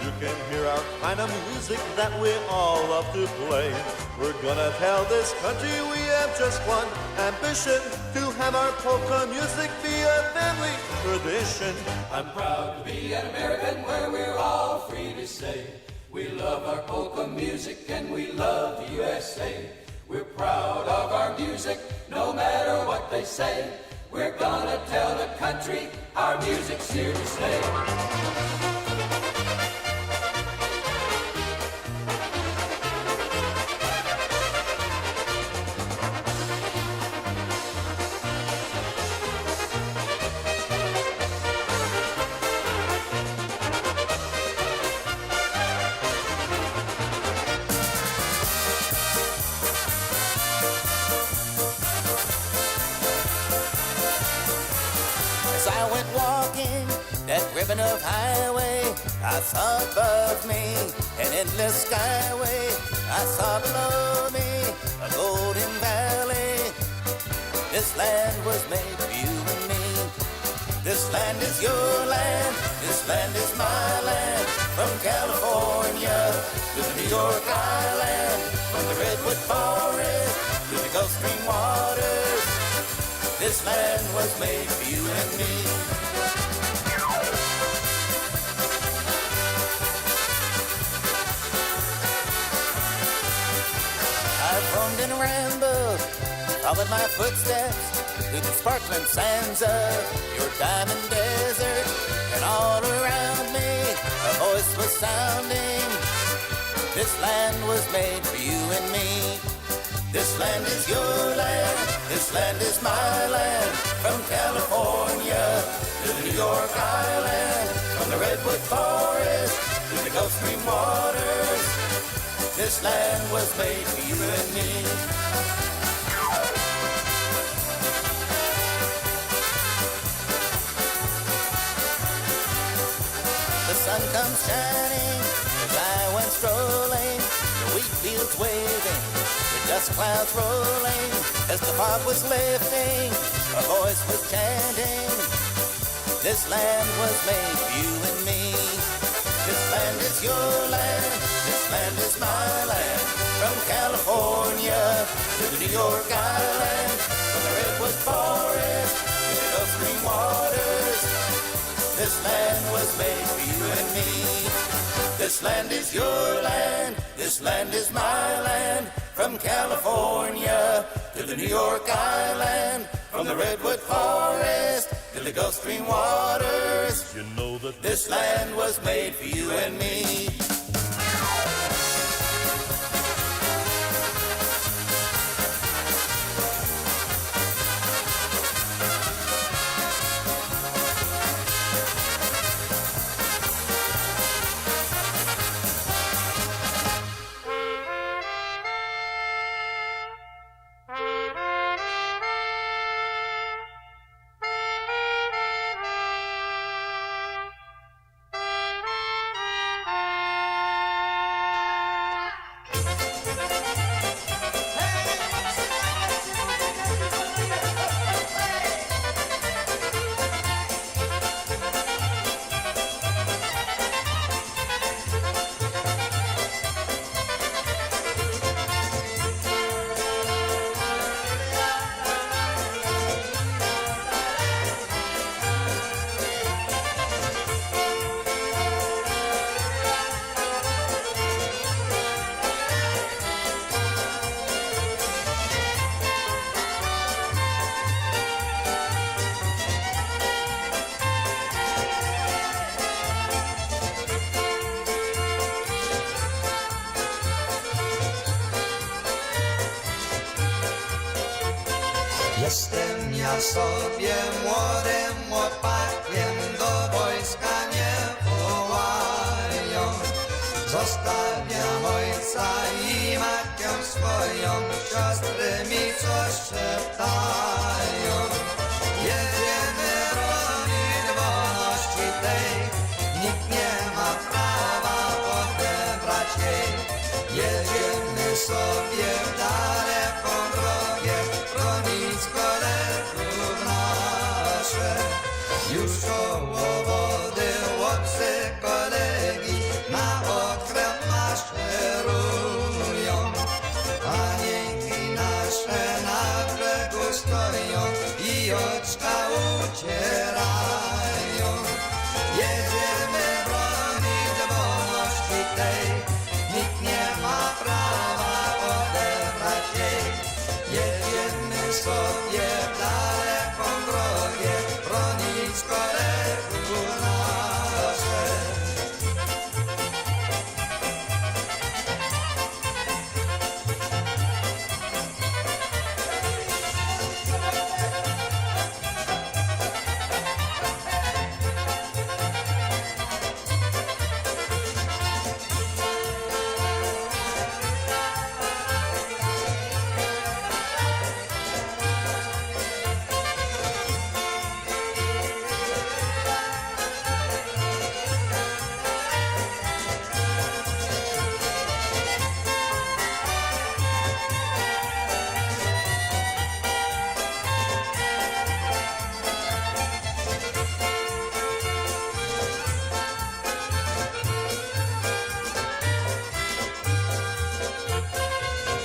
you can hear our kind of music that we all love to play. We're gonna tell this country we have just one ambition, to have our polka music be a family tradition. I'm proud to be an American where we're all free to say we love our polka music and we love the USA. We're proud of our music no matter what they say. We're gonna tell the country our music's here to stay. As I went walking that ribbon of highway, I saw above me an endless skyway. I saw below me a golden valley. This land was made for you and me. This land is your land, this land is my land. From California to the New York Island, from the Redwood Forest to the Gulf Stream waters, this land was made for you and me. I've roamed and rambled, followed my footsteps through the sparkling sands of your diamond desert, and all around me a voice was sounding. This land was made for you and me. This land is your land, this land is my land. From California to the New York Island, from the Redwood Forest to the Gulf Stream waters, this land was made for you and me. The sun comes shining as I went strolling, the wheat fields waving, the dust clouds rolling. As the fog was lifting, a voice was chanting, this land was made for you and me. This land is your land, this land is my land. From California to the New York Island, from the Redwood Forest to the Gulf Stream waters, this land was made for you and me. This land is your land, this land is my land. From California to the New York Island, from the Redwood Forest to the Gulf Stream waters, you know that this land was made for you and me. na sobie młodym łopakiem do wojska nie wołają. Zostawiam ojca i matkę swoją, siostry mi coś szeptają. Jedziemy bronić wolności tej, nikt nie ma prawa odebrać jej. Jedziemy sobie w daleką drogę, bronić kolegów nasze. Już koło wody chłopcy kolegi na okręt maszerują. Panienki nasze na brzegu stoją i oczka ucierają. Jedziemy bronić wolności tej, nikt nie ma prawa odebrać jej. Jedziemy sobie w daleką drogę, bronić kolegów nasze.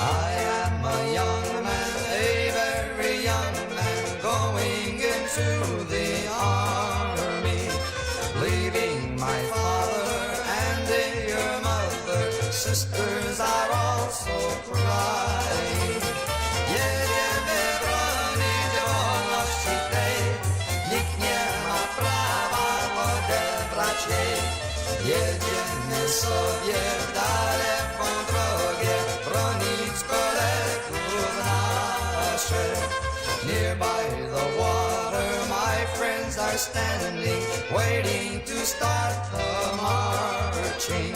I am a young man, a very young man, going into the army, leaving my father and dear mother. Sisters are also crying. Jedziemy bronić wolności tej, nikt nie ma prawa odebrać jej. Jedziemy sobie w daleką drogę, bronić kolegów nasze. Nearby the water my friends are standing, waiting to start the marching.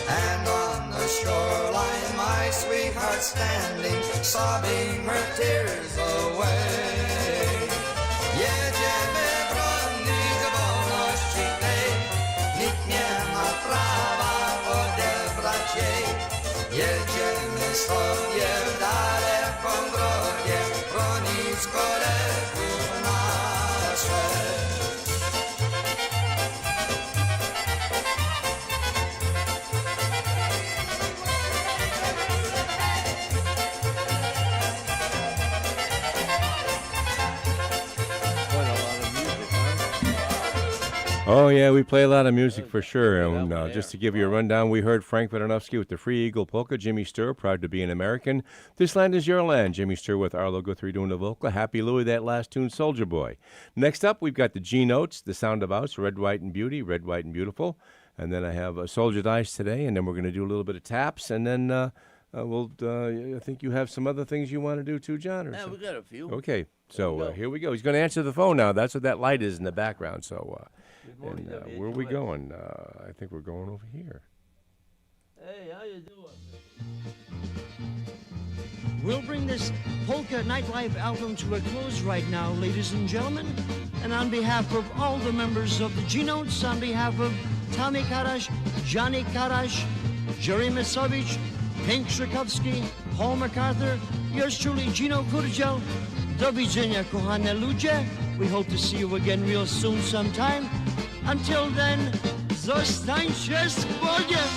And on the shoreline my sweetheart standing, sobbing her tears away. Jedziemy bronić wolności tej, nikt nie ma prawa odebrać jej. Jedziemy sobie w daleką drogę, bronić kolegów nasze. Oh, yeah, we play a lot of music for sure. And just to give you a rundown, we heard Frank Vidanovsky with the Free Eagle Polka, Jimmy Sturr, proud to be an American. This Land Is Your Land, Jimmy Sturr with Arlo Guthrie doing the vocal. Happy Louie, that last tune, Soldier Boy. Next up, we've got the G Notes, the Sound of Outs, Red, White, and Beauty, Red, White, and Beautiful. And then I have a Soldier Dice today, and then we're going to do a little bit of taps, and then I think you have some other things you want to do too, John? Or Yeah, we got a few. Okay, so here we go. He's going to answer the phone now. That's what that light is in the background. So, morning, where are we going? I think we're going over here. Hey, how you doing? We'll bring this Polka Nightlife album to a close right now, ladies and gentlemen. And on behalf of all the members of the G-Notes, on behalf of Tommy Karash, Johnny Karash, Jerry Misovich, Hank Strakowski, Paul MacArthur, yours truly, Gino Kurdziel. Do widzenia, kochane ludzie. We hope to see you again real soon sometime. Until then, zostańcie z Bogiem!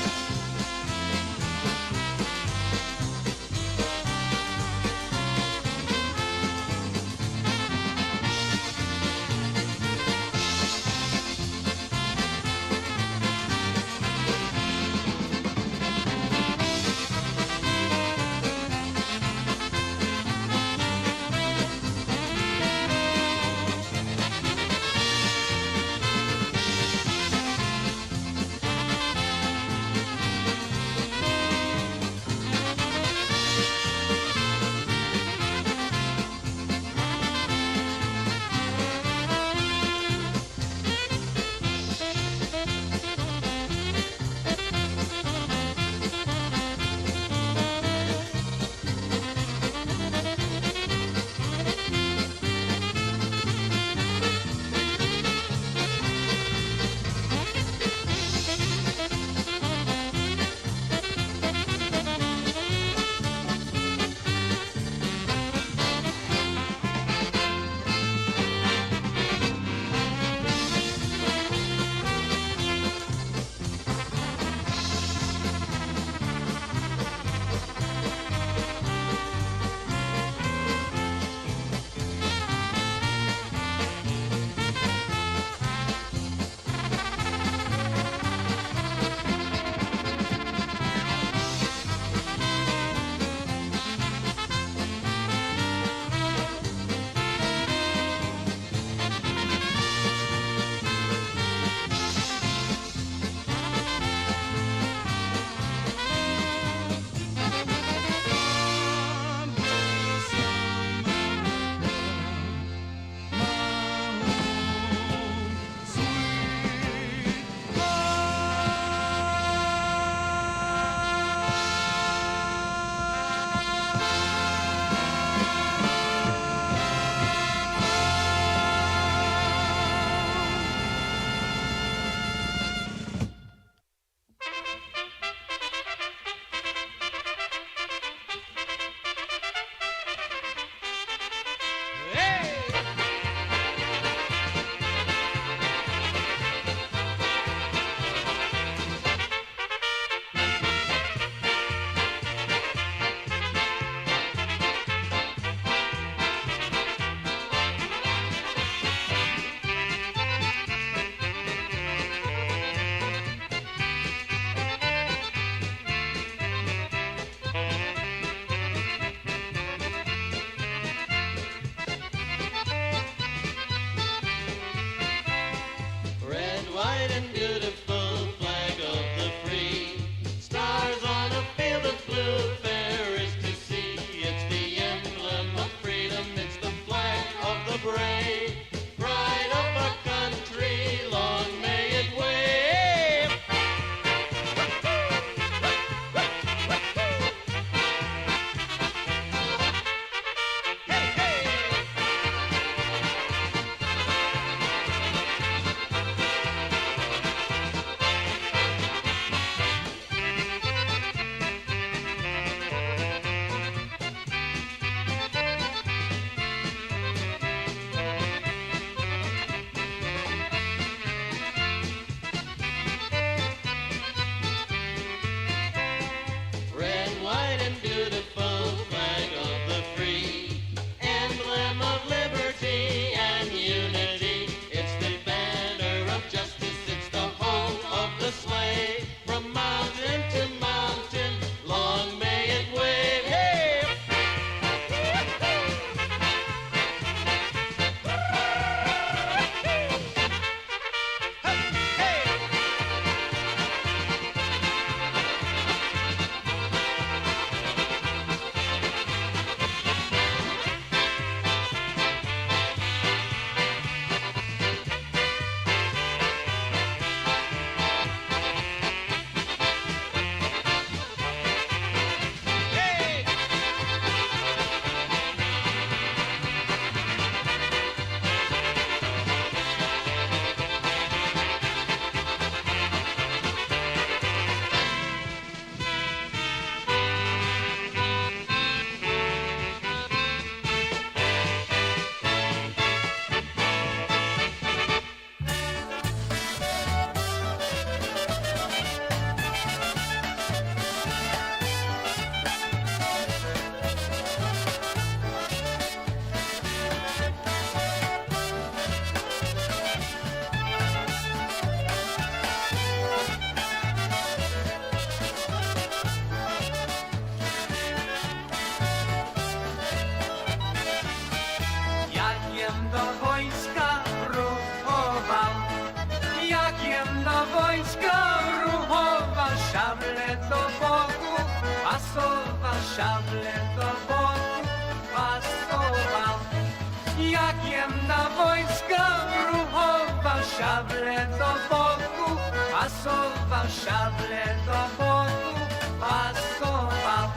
pasował, szable do boku pasował.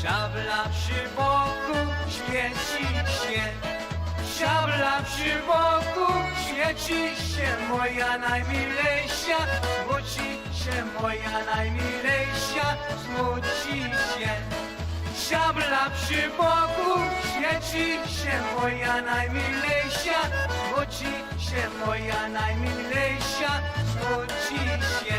Szabla przy boku świeci się, szabla przy boku świeci się, moja najmilejsza, smuci się, moja najmilejsza, smuci się. Szabla przy boku świeci się, moja najmilejsza, smuci się, moja najmilejsza, smuci się.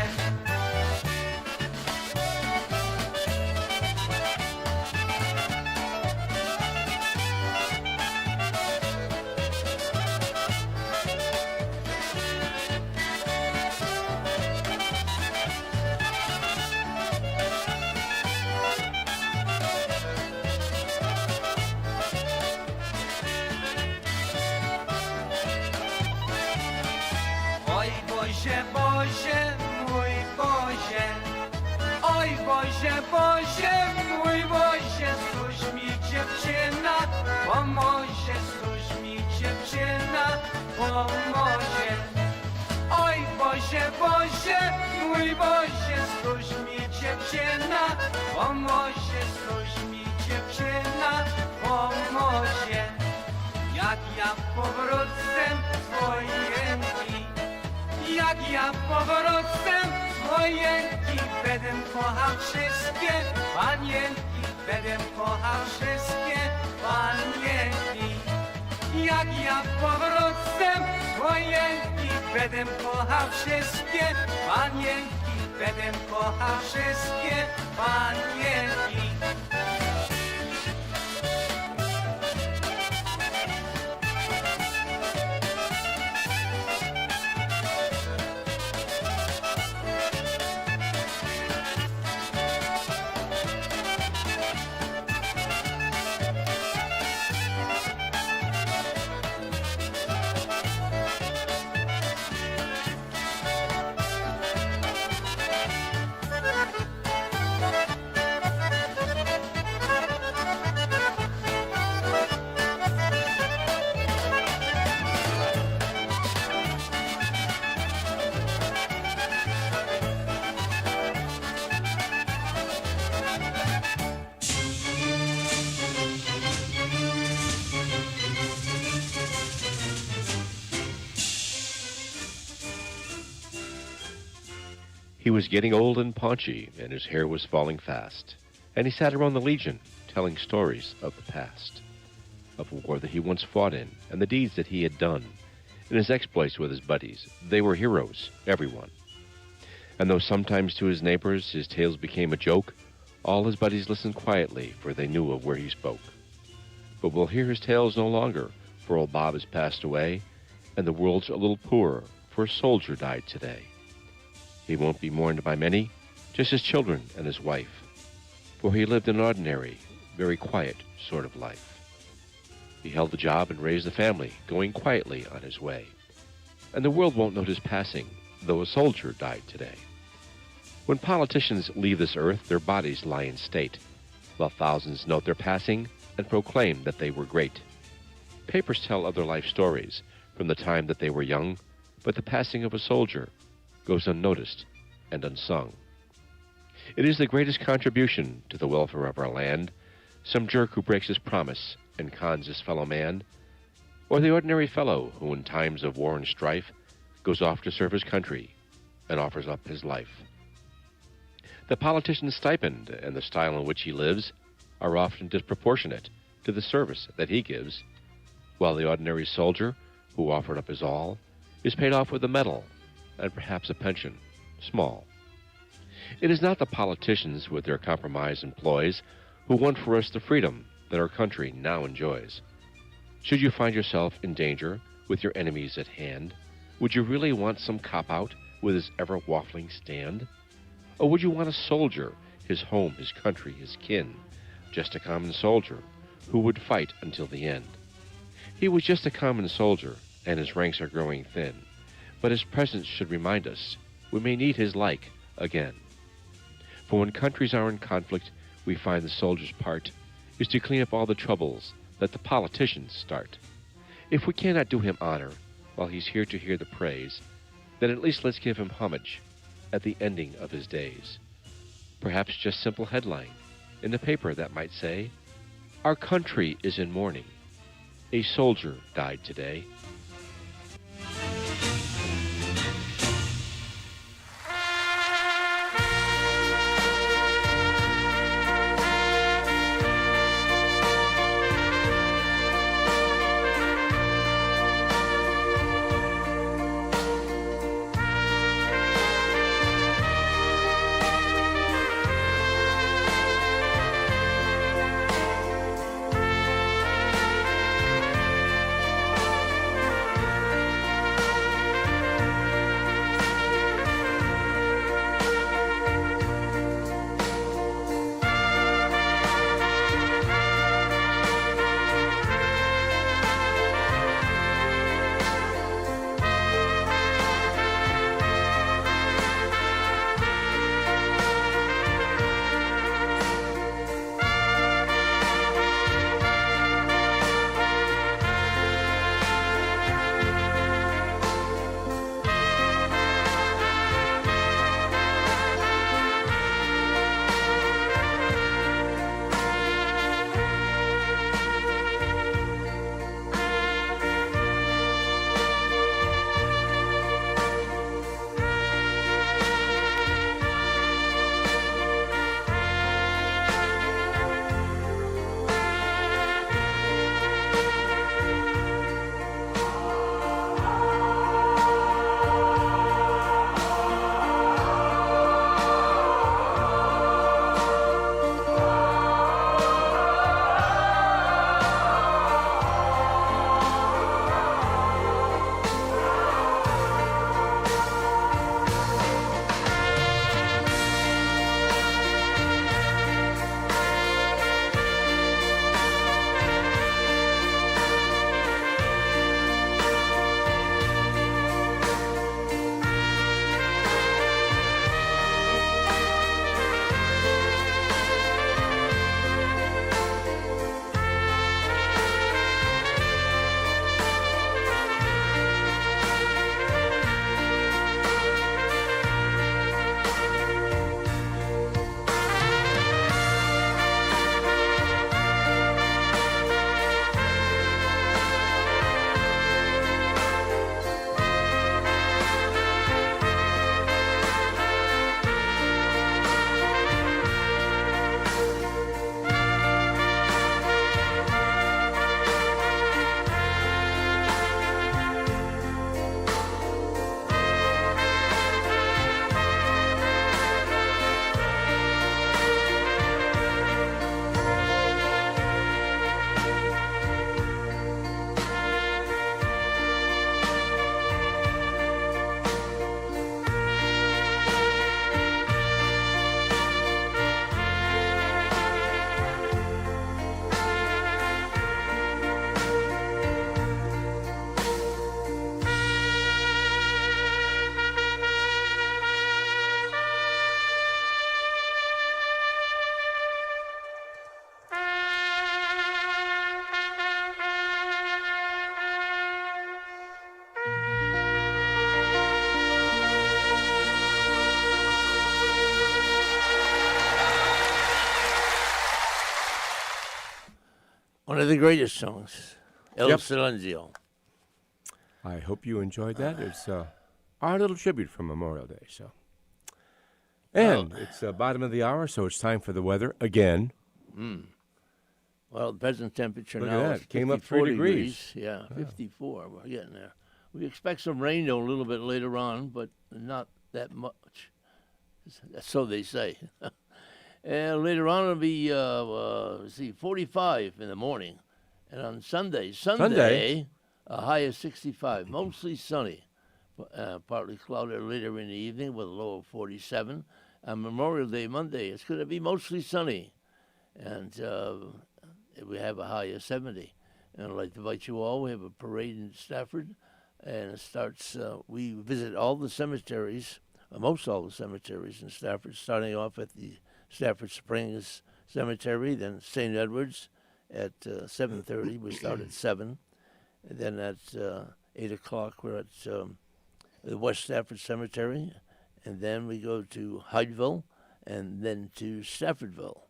Oj Boże, Boże, mój Boże, oj Boże, Boże, mój Boże, stróż mi dziewczyna, pomoże, stróż mi dziewczyna, pomoże. Oj Boże, Boże, mój Boże, stróż mi dziewczyna, pomoże, stróż mi dziewczyna, pomoże. Jak ja powrócę z wojenki, jak ja powrócę z wojenki, będę kochał wszystkie panienki, będę kochał wszystkie panienki. Jak ja powrócę z wojenki, będę kochał wszystkie panienki, będę kochał wszystkie panienki. He was getting old and paunchy, and his hair was falling fast. And he sat around the Legion, telling stories of the past, of war that he once fought in, and the deeds that he had done, and his exploits with his buddies. They were heroes, everyone. And though sometimes to his neighbors his tales became a joke, all his buddies listened quietly, for they knew of where he spoke. But we'll hear his tales no longer, for old Bob has passed away, and the world's a little poorer, for a soldier died today. He won't be mourned by many, just his children and his wife, for he lived an ordinary, very quiet sort of life. He held a job and raised a family, going quietly on his way. And the world won't note his passing, though a soldier died today. When politicians leave this earth, their bodies lie in state, while thousands note their passing and proclaim that they were great. Papers tell other life stories from the time that they were young, but the passing of a soldier goes unnoticed and unsung. It is the greatest contribution to the welfare of our land, some jerk who breaks his promise and cons his fellow man, or the ordinary fellow who in times of war and strife goes off to serve his country and offers up his life. The politician's stipend and the style in which he lives are often disproportionate to the service that he gives, while the ordinary soldier who offered up his all is paid off with a medal and perhaps a pension, small. It is not the politicians with their compromised employs who won for us the freedom that our country now enjoys. Should you find yourself in danger with your enemies at hand, would you really want some cop-out with his ever-waffling stand? Or would you want a soldier, his home, his country, his kin, just a common soldier who would fight until the end? He was just a common soldier, and his ranks are growing thin. But his presence should remind us we may need his like again. For when countries are in conflict, we find the soldier's part is to clean up all the troubles that the politicians start. If we cannot do him honor while he's here to hear the praise, then at least let's give him homage at the ending of his days. Perhaps just simple headline in the paper that might say, "Our country is in mourning. A soldier died today." One of the greatest songs, El Yep. Silencio. I hope you enjoyed that. It's our little tribute from Memorial Day. So, and it's bottom of the hour, so it's time for the weather again. Well, the present temperature Look now at is that. Came up 54 3 degrees. Yeah, 54. We're getting there. We expect some rain, though, a little bit later on, but not that much. So they say. And later on, it'll be, 45 in the morning. And on Sunday, a high of 65, mostly sunny. Partly cloudy later in the evening with a low of 47. On Memorial Day, Monday, it's going to be mostly sunny. And we have a high of 70. And I'd like to invite you all. We have a parade in Stafford. And it starts, we visit all the cemeteries, most all the cemeteries in Stafford, starting off at the Stafford Springs Cemetery, then St. Edward's at 7:30. We start at 7. And then at 8 o'clock, we're at the West Stafford Cemetery. and then we go to Hydeville, and then to Staffordville.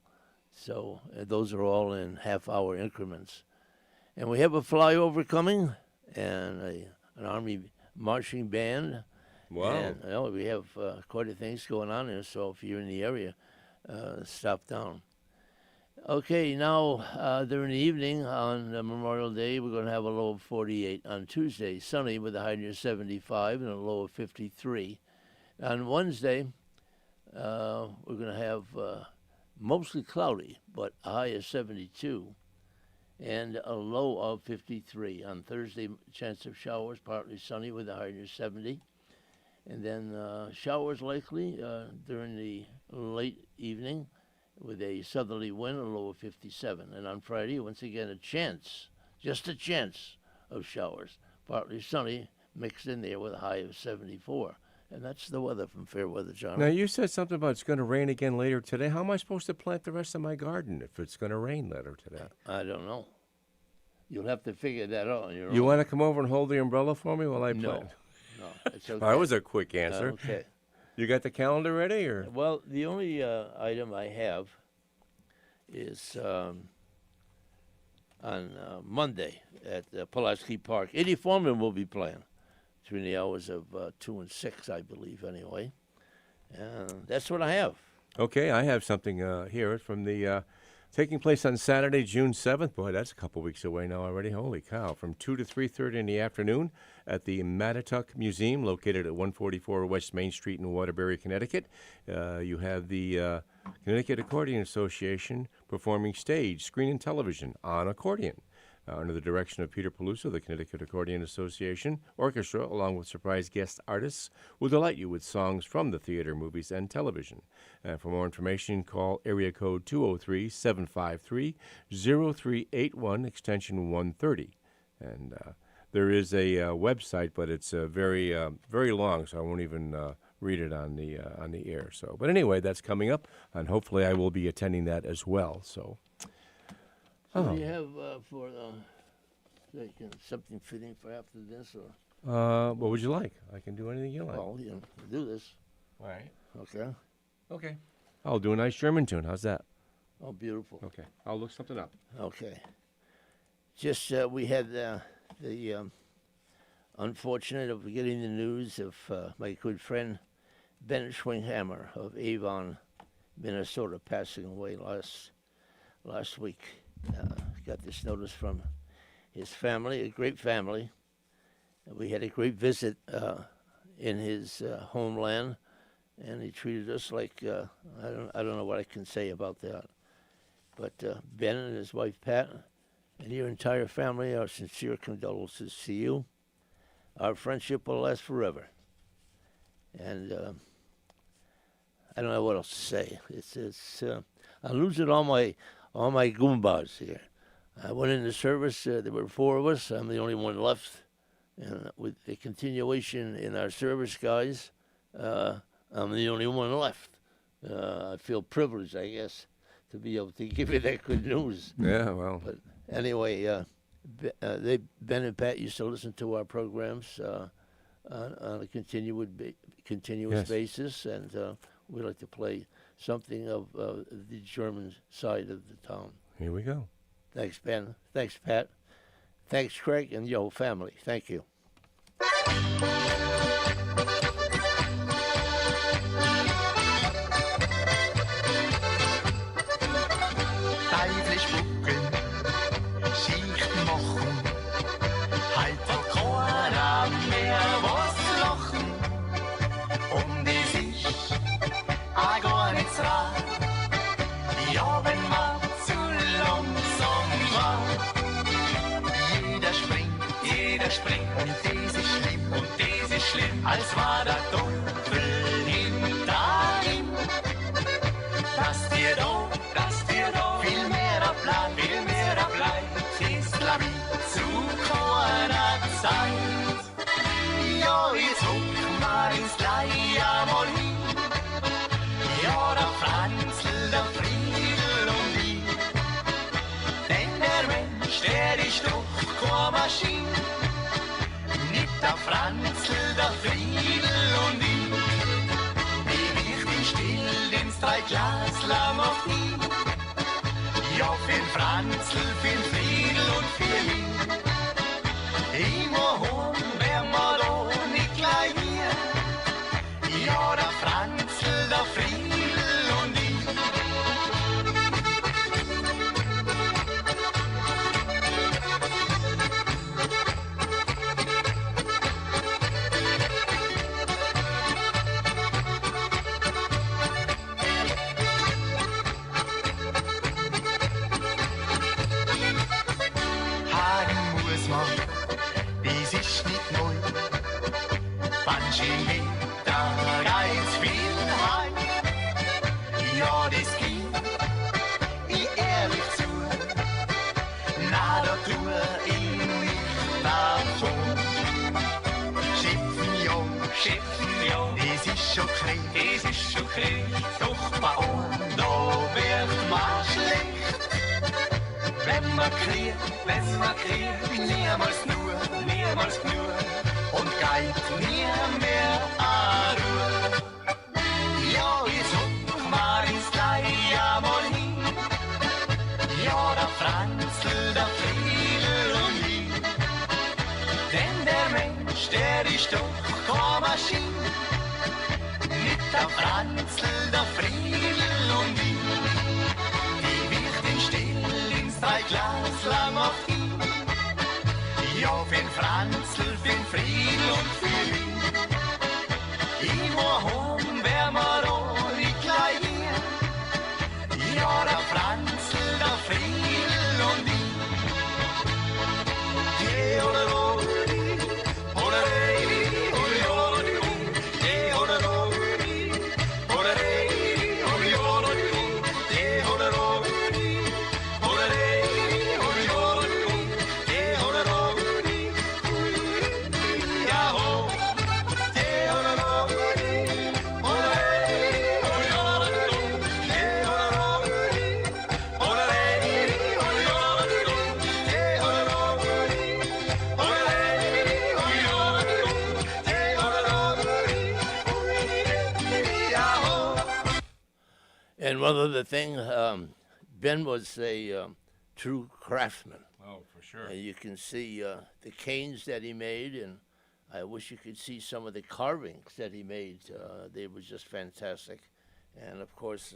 So those are all in half-hour increments. And we have a flyover coming, and an Army marching band. Wow. And we have quite a things going on there, so if you're in the area, stop down. Okay, now during the evening on Memorial Day, we're going to have a low of 48. On Tuesday, sunny with a high near 75 and a low of 53. On Wednesday, we're going to have mostly cloudy, but a high of 72 and a low of 53. On Thursday, chance of showers, partly sunny with a high near 70. And then showers likely during the late evening with a southerly wind, a low of 57. And on Friday, once again, a chance, just a chance of showers, partly sunny, mixed in there with a high of 74. And that's the weather from Fairweather, John. Now, you said something about it's going to rain again later today. How am I supposed to plant the rest of my garden if it's going to rain later today? I don't know. You'll have to figure that out on your own. You want to come over and hold the umbrella for me while I plant? No, it's okay. That was a quick answer. Okay. You got the calendar ready, or? Well, the only item I have is on Monday at Pulaski Park. Eddie Foreman will be playing between the hours of 2 and 6, I believe, anyway. That's what I have. Okay, I have something here from the taking place on Saturday, June 7th. Boy, that's a couple weeks away now already. Holy cow. From 2 to 3:30 in the afternoon at the Mattituck Museum, located at 144 West Main Street in Waterbury, Connecticut. You have the Connecticut Accordion Association performing stage, screen, and television on accordion. Under the direction of Peter Peluso, the Connecticut Accordion Association Orchestra, along with surprise guest artists, will delight you with songs from the theater, movies, and television. For more information, call area code 203-753-0381, extension 130. And there is a website, but it's very long, so I won't even read it on the air. So, but anyway, that's coming up, and hopefully I will be attending that as well. So. What do you have for something fitting for after this? Or what would you like? I can do anything you like. Well, do this. All right. Okay. Okay. I'll do a nice German tune. How's that? Oh, beautiful. Okay. I'll look something up. Okay. Just we had the unfortunate of getting the news of my good friend Ben Schwinghammer of Avon, Minnesota, passing away last week. Got this notice from his family, a great family. We had a great visit in his homeland, and he treated us like I don't know what I can say about that. But Ben and his wife Pat and your entire family, our sincere condolences to you. Our friendship will last forever. And I don't know what else to say. It's I'm losing all my Goombas here. I went into service. There were 4 of us. I'm the only one left. And with the continuation in our service guys, I'm the only one left. I feel privileged, I guess, to be able to give you that good news. Yeah, well. But anyway, Ben and Pat used to listen to our programs on a continuous basis, and we like to play something of the German side of the town. Here we go. Thanks, Ben. Thanks, Pat. Thanks, Craig, and your family. Thank you. Teuflisch buckeln, Schichten machen, halt von keiner mehr was lachen. Das ist auch gar nichts wahr, ja, wenn man zu langsam war. Jeder springt, und das ist schlimm, als war der Teufel hinter ihm. Dass dir da viel mehr bleibt, ist la wie zu keiner Zeit. Ja, jetzt huck mal ins Gleich einmal hin, ja, der Franzl, der Friedel und ich. Denn der Mensch, der ist doch keine Maschine, nicht der Franzl, der Friedel und ich. Glas lang auf ihn. Ja, für Franzl, für Friedel und für mich. Immer home, wer mal da nicht gleich mir. Ja, der Franzl, der Friedel und ich. Hagen muss man, das ist nicht neu. Manche Meter ganz viel heim. Ja, das geht, ich ehrlich zu. Na, da tue ich mich davon. Schiffen, ja, das ist schon Krieg, Doch bei uns, da wird man schlecht. Wenn man kriegt, niemals nur, und geht nie mehr an Ruhe. Ja, ich such mal ins Gleich einmal hin. Ja, der Franzl, der Friedel und ich. Denn der Mensch, der ist doch keine Maschine. Mit der Franzl, der Friedel und ich. Die wird in still ins 3 Glas lang auf ihn. Ja, für'n Franzl, für'n Friedel und für mich. Immer home, wer mal ohne gleich hier. Ja, der Franzl, der Friedel und ich. Yeah, oder And one other thing, Ben was a true craftsman. Oh, for sure. You can see the canes that he made, and I wish you could see some of the carvings that he made. They were just fantastic. And of course,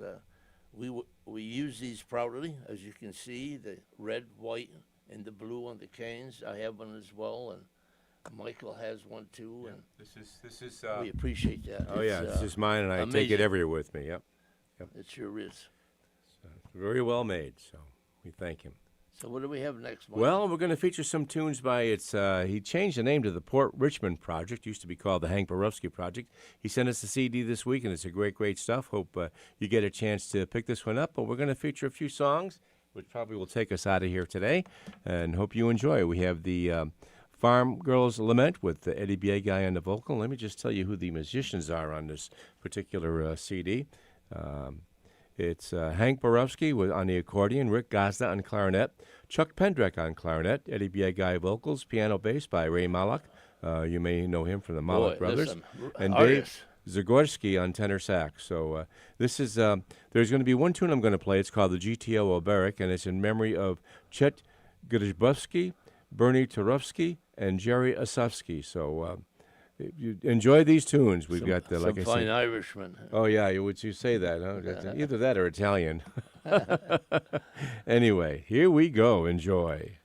we use these proudly, as you can see, the red, white, and the blue on the canes. I have one as well, and Michael has one too. Yeah, and this is. We appreciate that. Oh yeah, this is mine, and I take amazing. it everywhere with me. Yep. It sure is. Very well made. So we thank him. So what do we have next, Mike? Well, we're going to feature some tunes by he changed the name to the Port Richmond Project. Used to be called the Hank Borowski Project. He sent us a CD this week, and it's a great stuff. Hope you get a chance to pick this one up. But we're going to feature a few songs, which probably will take us out of here today, and hope you enjoy. We have the Farm Girls Lament with Eddie Biegai on the vocal. Let me just tell you who the musicians are on this particular CD. It's Hank Borowski on the accordion, Rick Gazda on clarinet, Chuck Pendrek on clarinet, Eddie Biegai vocals, piano bass by Ray Malak. You may know him from the Malak Brothers. And Dave Zagorski on tenor sax. So this is, there's going to be one tune I'm going to play. It's called the GTO Oberek, and it's in memory of Chet Grzybowski, Bernie Turowski, and Jerry Osofsky. So you enjoy these tunes. We've got the like some I fine said. Irishmen. Oh yeah, you say that? Huh? Either that or Italian. Anyway, here we go. Enjoy.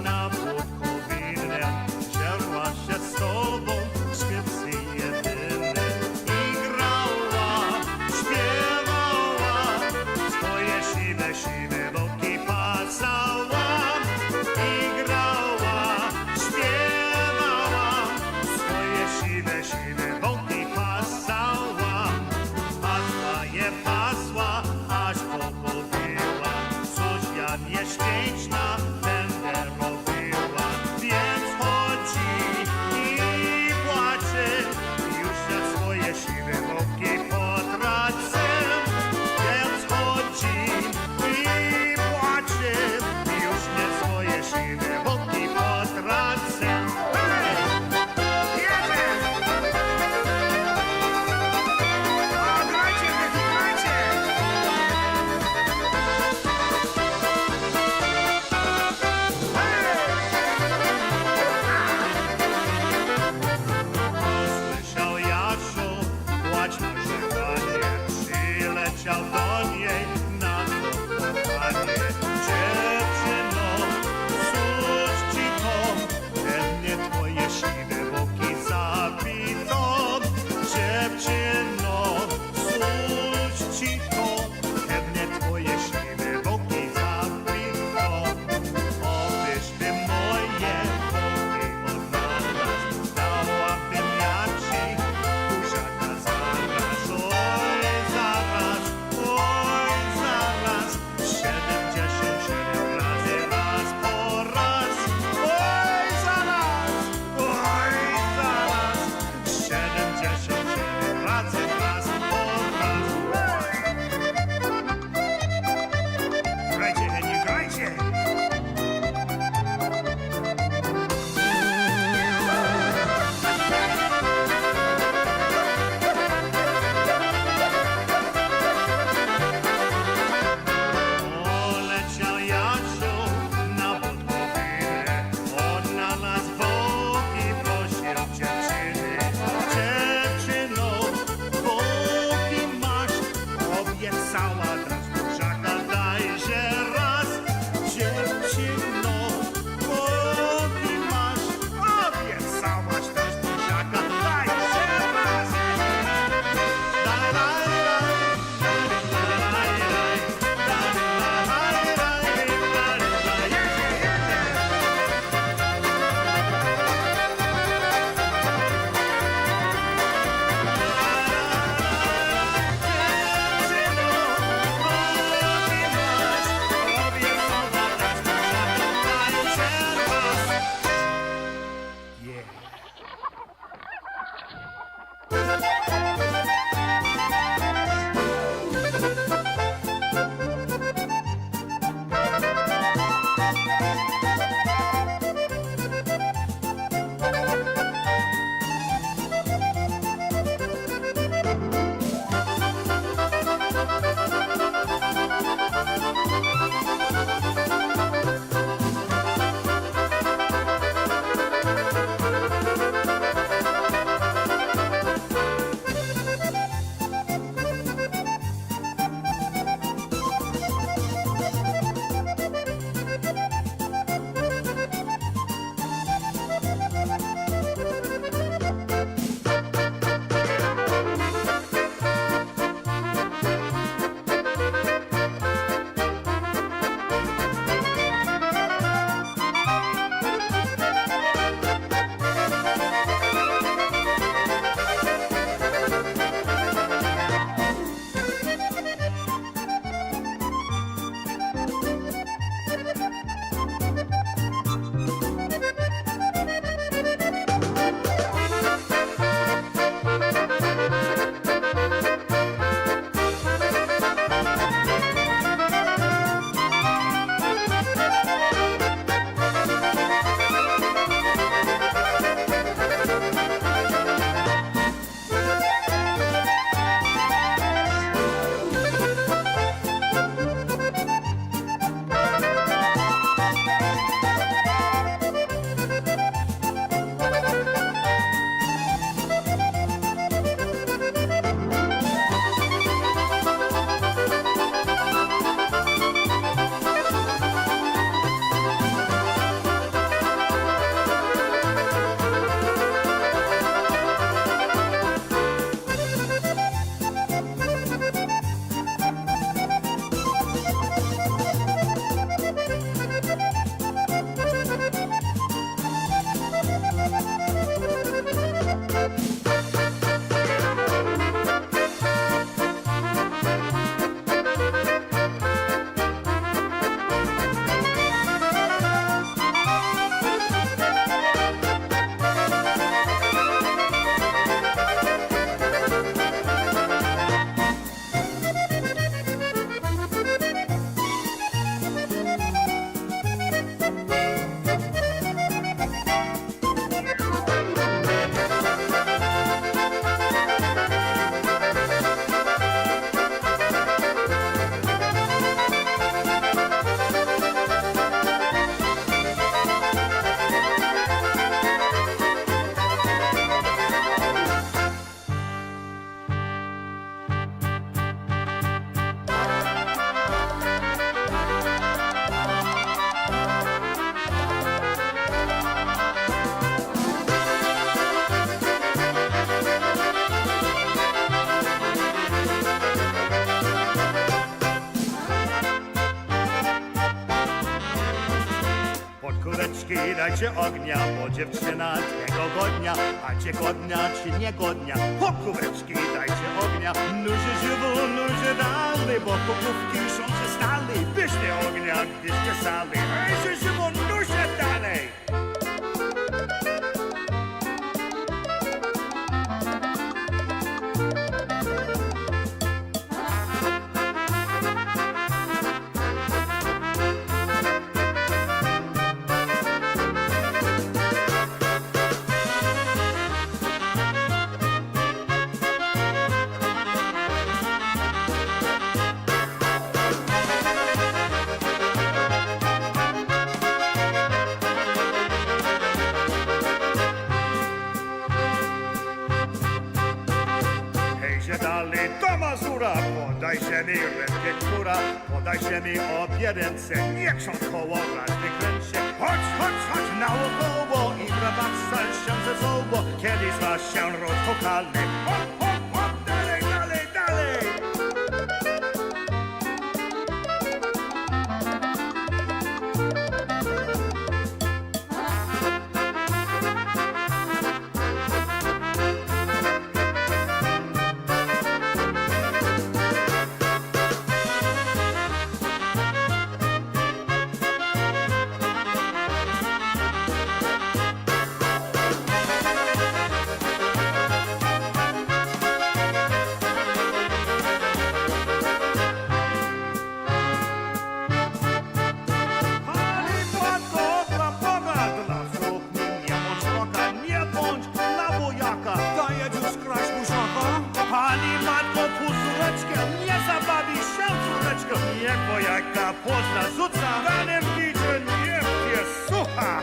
Na Wodkowiny dajcie ognia, bo dziewczyna niegodnia, a dziegodnia czy niegodnia. Pokóweczki dajcie ognia, nuży żywo, nuży dalej, bo pokówki są przestali. Bierzcie ognia, bierzcie sali, hej, żywo, nuży dalej. Podajcie mi rękę, która, podajcie mi obie ręce, niech się koło was wykręcie. Chodź, chodź, chodź naokoło i wracaj się ze sobą, kiedy z was się rozkochali. Hop, hop, hop, dalej, dalej, dalej. jaka pozna zuca, ranem widzę, niech jest sucha.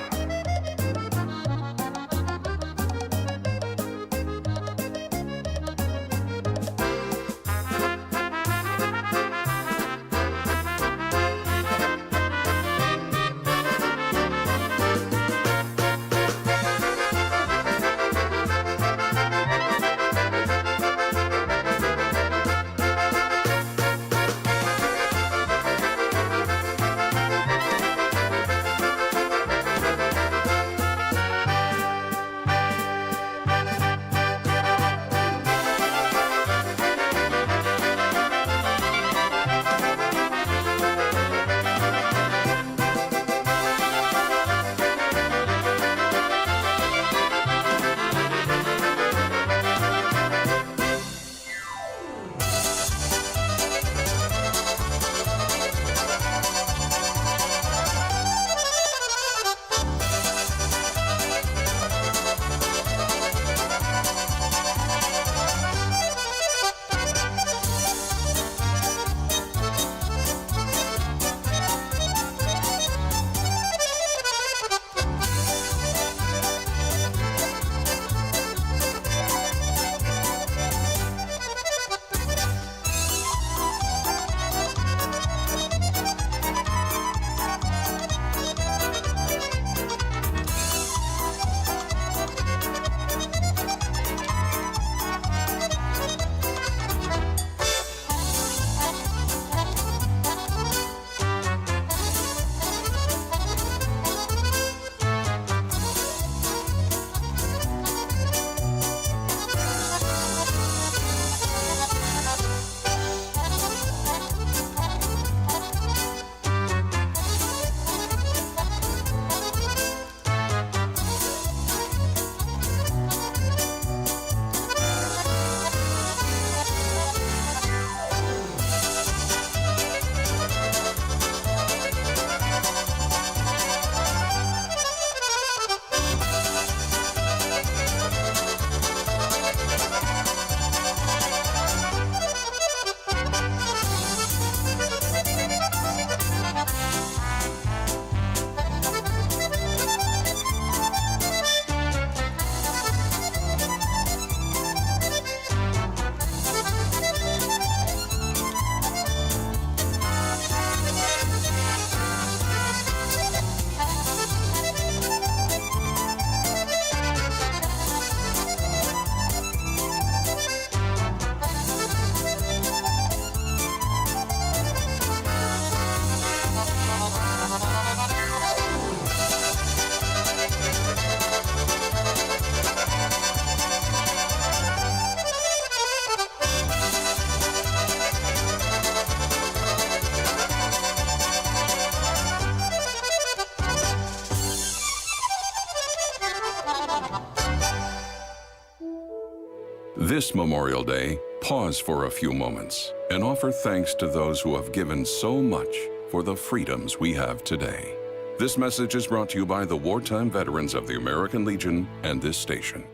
This Memorial Day, pause for a few moments and offer thanks to those who have given so much for the freedoms we have today. This message is brought to you by the wartime veterans of the American Legion and this station.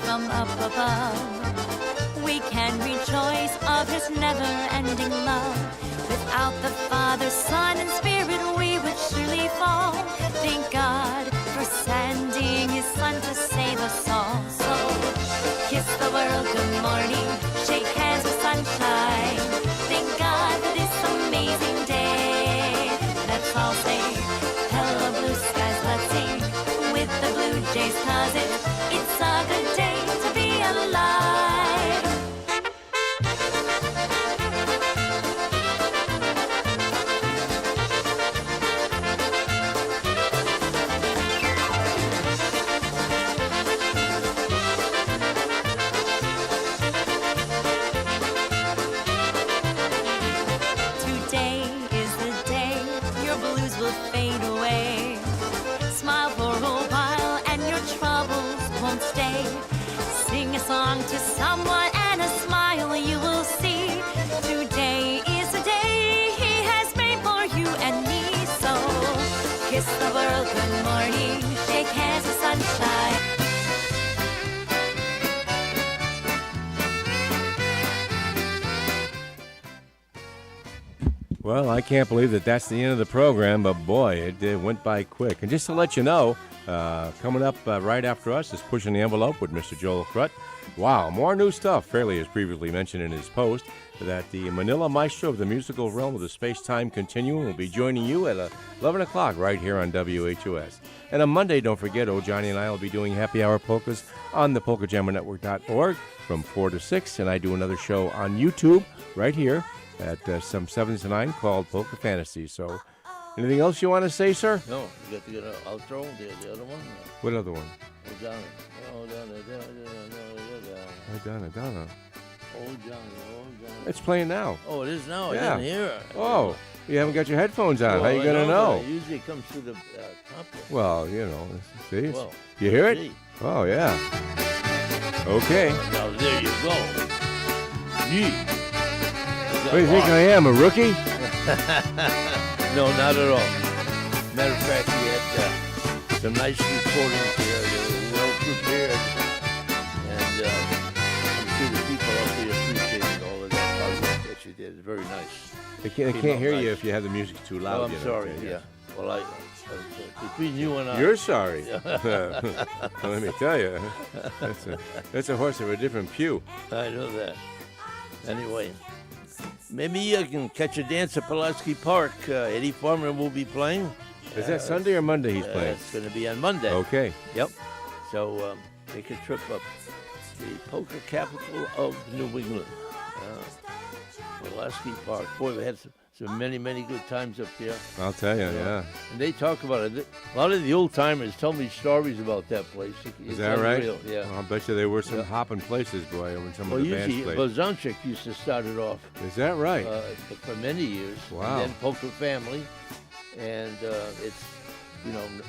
From up above, we can rejoice of his never-ending love. Without the Father, Son, and Spirit, we would surely fall. Thank God for sending his Son to save us all. So, kiss the world good morning, shake hands with sunshine. Thank God for this amazing day. Let's all say, hello blue skies, let's sing with the Blue Jays, 'cause it's a good day to be alive. Today is the day your blues will fade away. Smile for a while and your troubles Well, I can't believe that that's the end of the program, but boy, it went by quick. And just to let you know, coming up right after us is Pushing the Envelope with Mr. Joel Crut. Wow, more new stuff. Fairley has previously mentioned in his post that the Manila Maestro of the musical realm of the space-time continuum will be joining you at 11 o'clock right here on WHUS. And on Monday, don't forget, Johnny and I will be doing happy hour polkas on the PolkaJammerNetwork.org from 4 to 6. And I do another show on YouTube right here at some 7 to 9 called Polka Fantasy. So anything else you want to say, sir? No, you got to get an outro, the other one. What other one? Oh, Johnny. Oh, Johnny. Oh, Donna. Oh, Johnny. It's playing now. Oh, it is now? Yeah. I didn't hear it. Oh, you haven't got your headphones on. Well, How you I going to know? It usually comes through the complex. Well, you know, see? Well, you hear it? see. Oh, yeah. Okay. Now, there you go. Yeah. What do you think I am, a rookie? No, not at all. Matter of fact, we had some nice reportings here. They were well prepared. And I'm sure the people out there appreciated all of that hard work that you did. It's very nice. They can't hear you if you have the music too loud. Oh, I'm sorry, yeah. Well, between you and I. You're sorry. Let me tell you, that's a horse of a different pew. I know that. Anyway, maybe you can catch a dance at Pulaski Park. Eddie Farmer will be playing. Is that Sunday or Monday he's playing? It's going to be on Monday. Okay. Yep. So make a trip up the polka capital of New England. Pulaski Park. Boy, we had some many good times up there. I'll tell you, yeah. And they talk about it. A lot of the old timers tell me stories about that place. Is that right? Unreal. Yeah. Well, I'll bet you there were some hopping places, boy, when some of the bands played. Blazonczyk used to start it off. Is that right? For many years. Wow. And then Polka Family. And it's,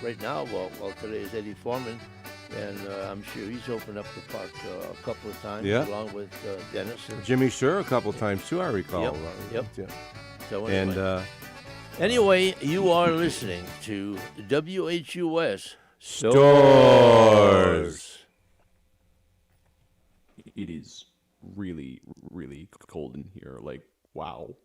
right now, well, today is Eddie Foreman. And I'm sure he's opened up the park a couple of times, along with Dennis. And Jimmy Sure a couple of times, too, I recall. Yep. Yeah. So anyway, you are listening to WHUS Storrs. It is really, really cold in here. Like, wow.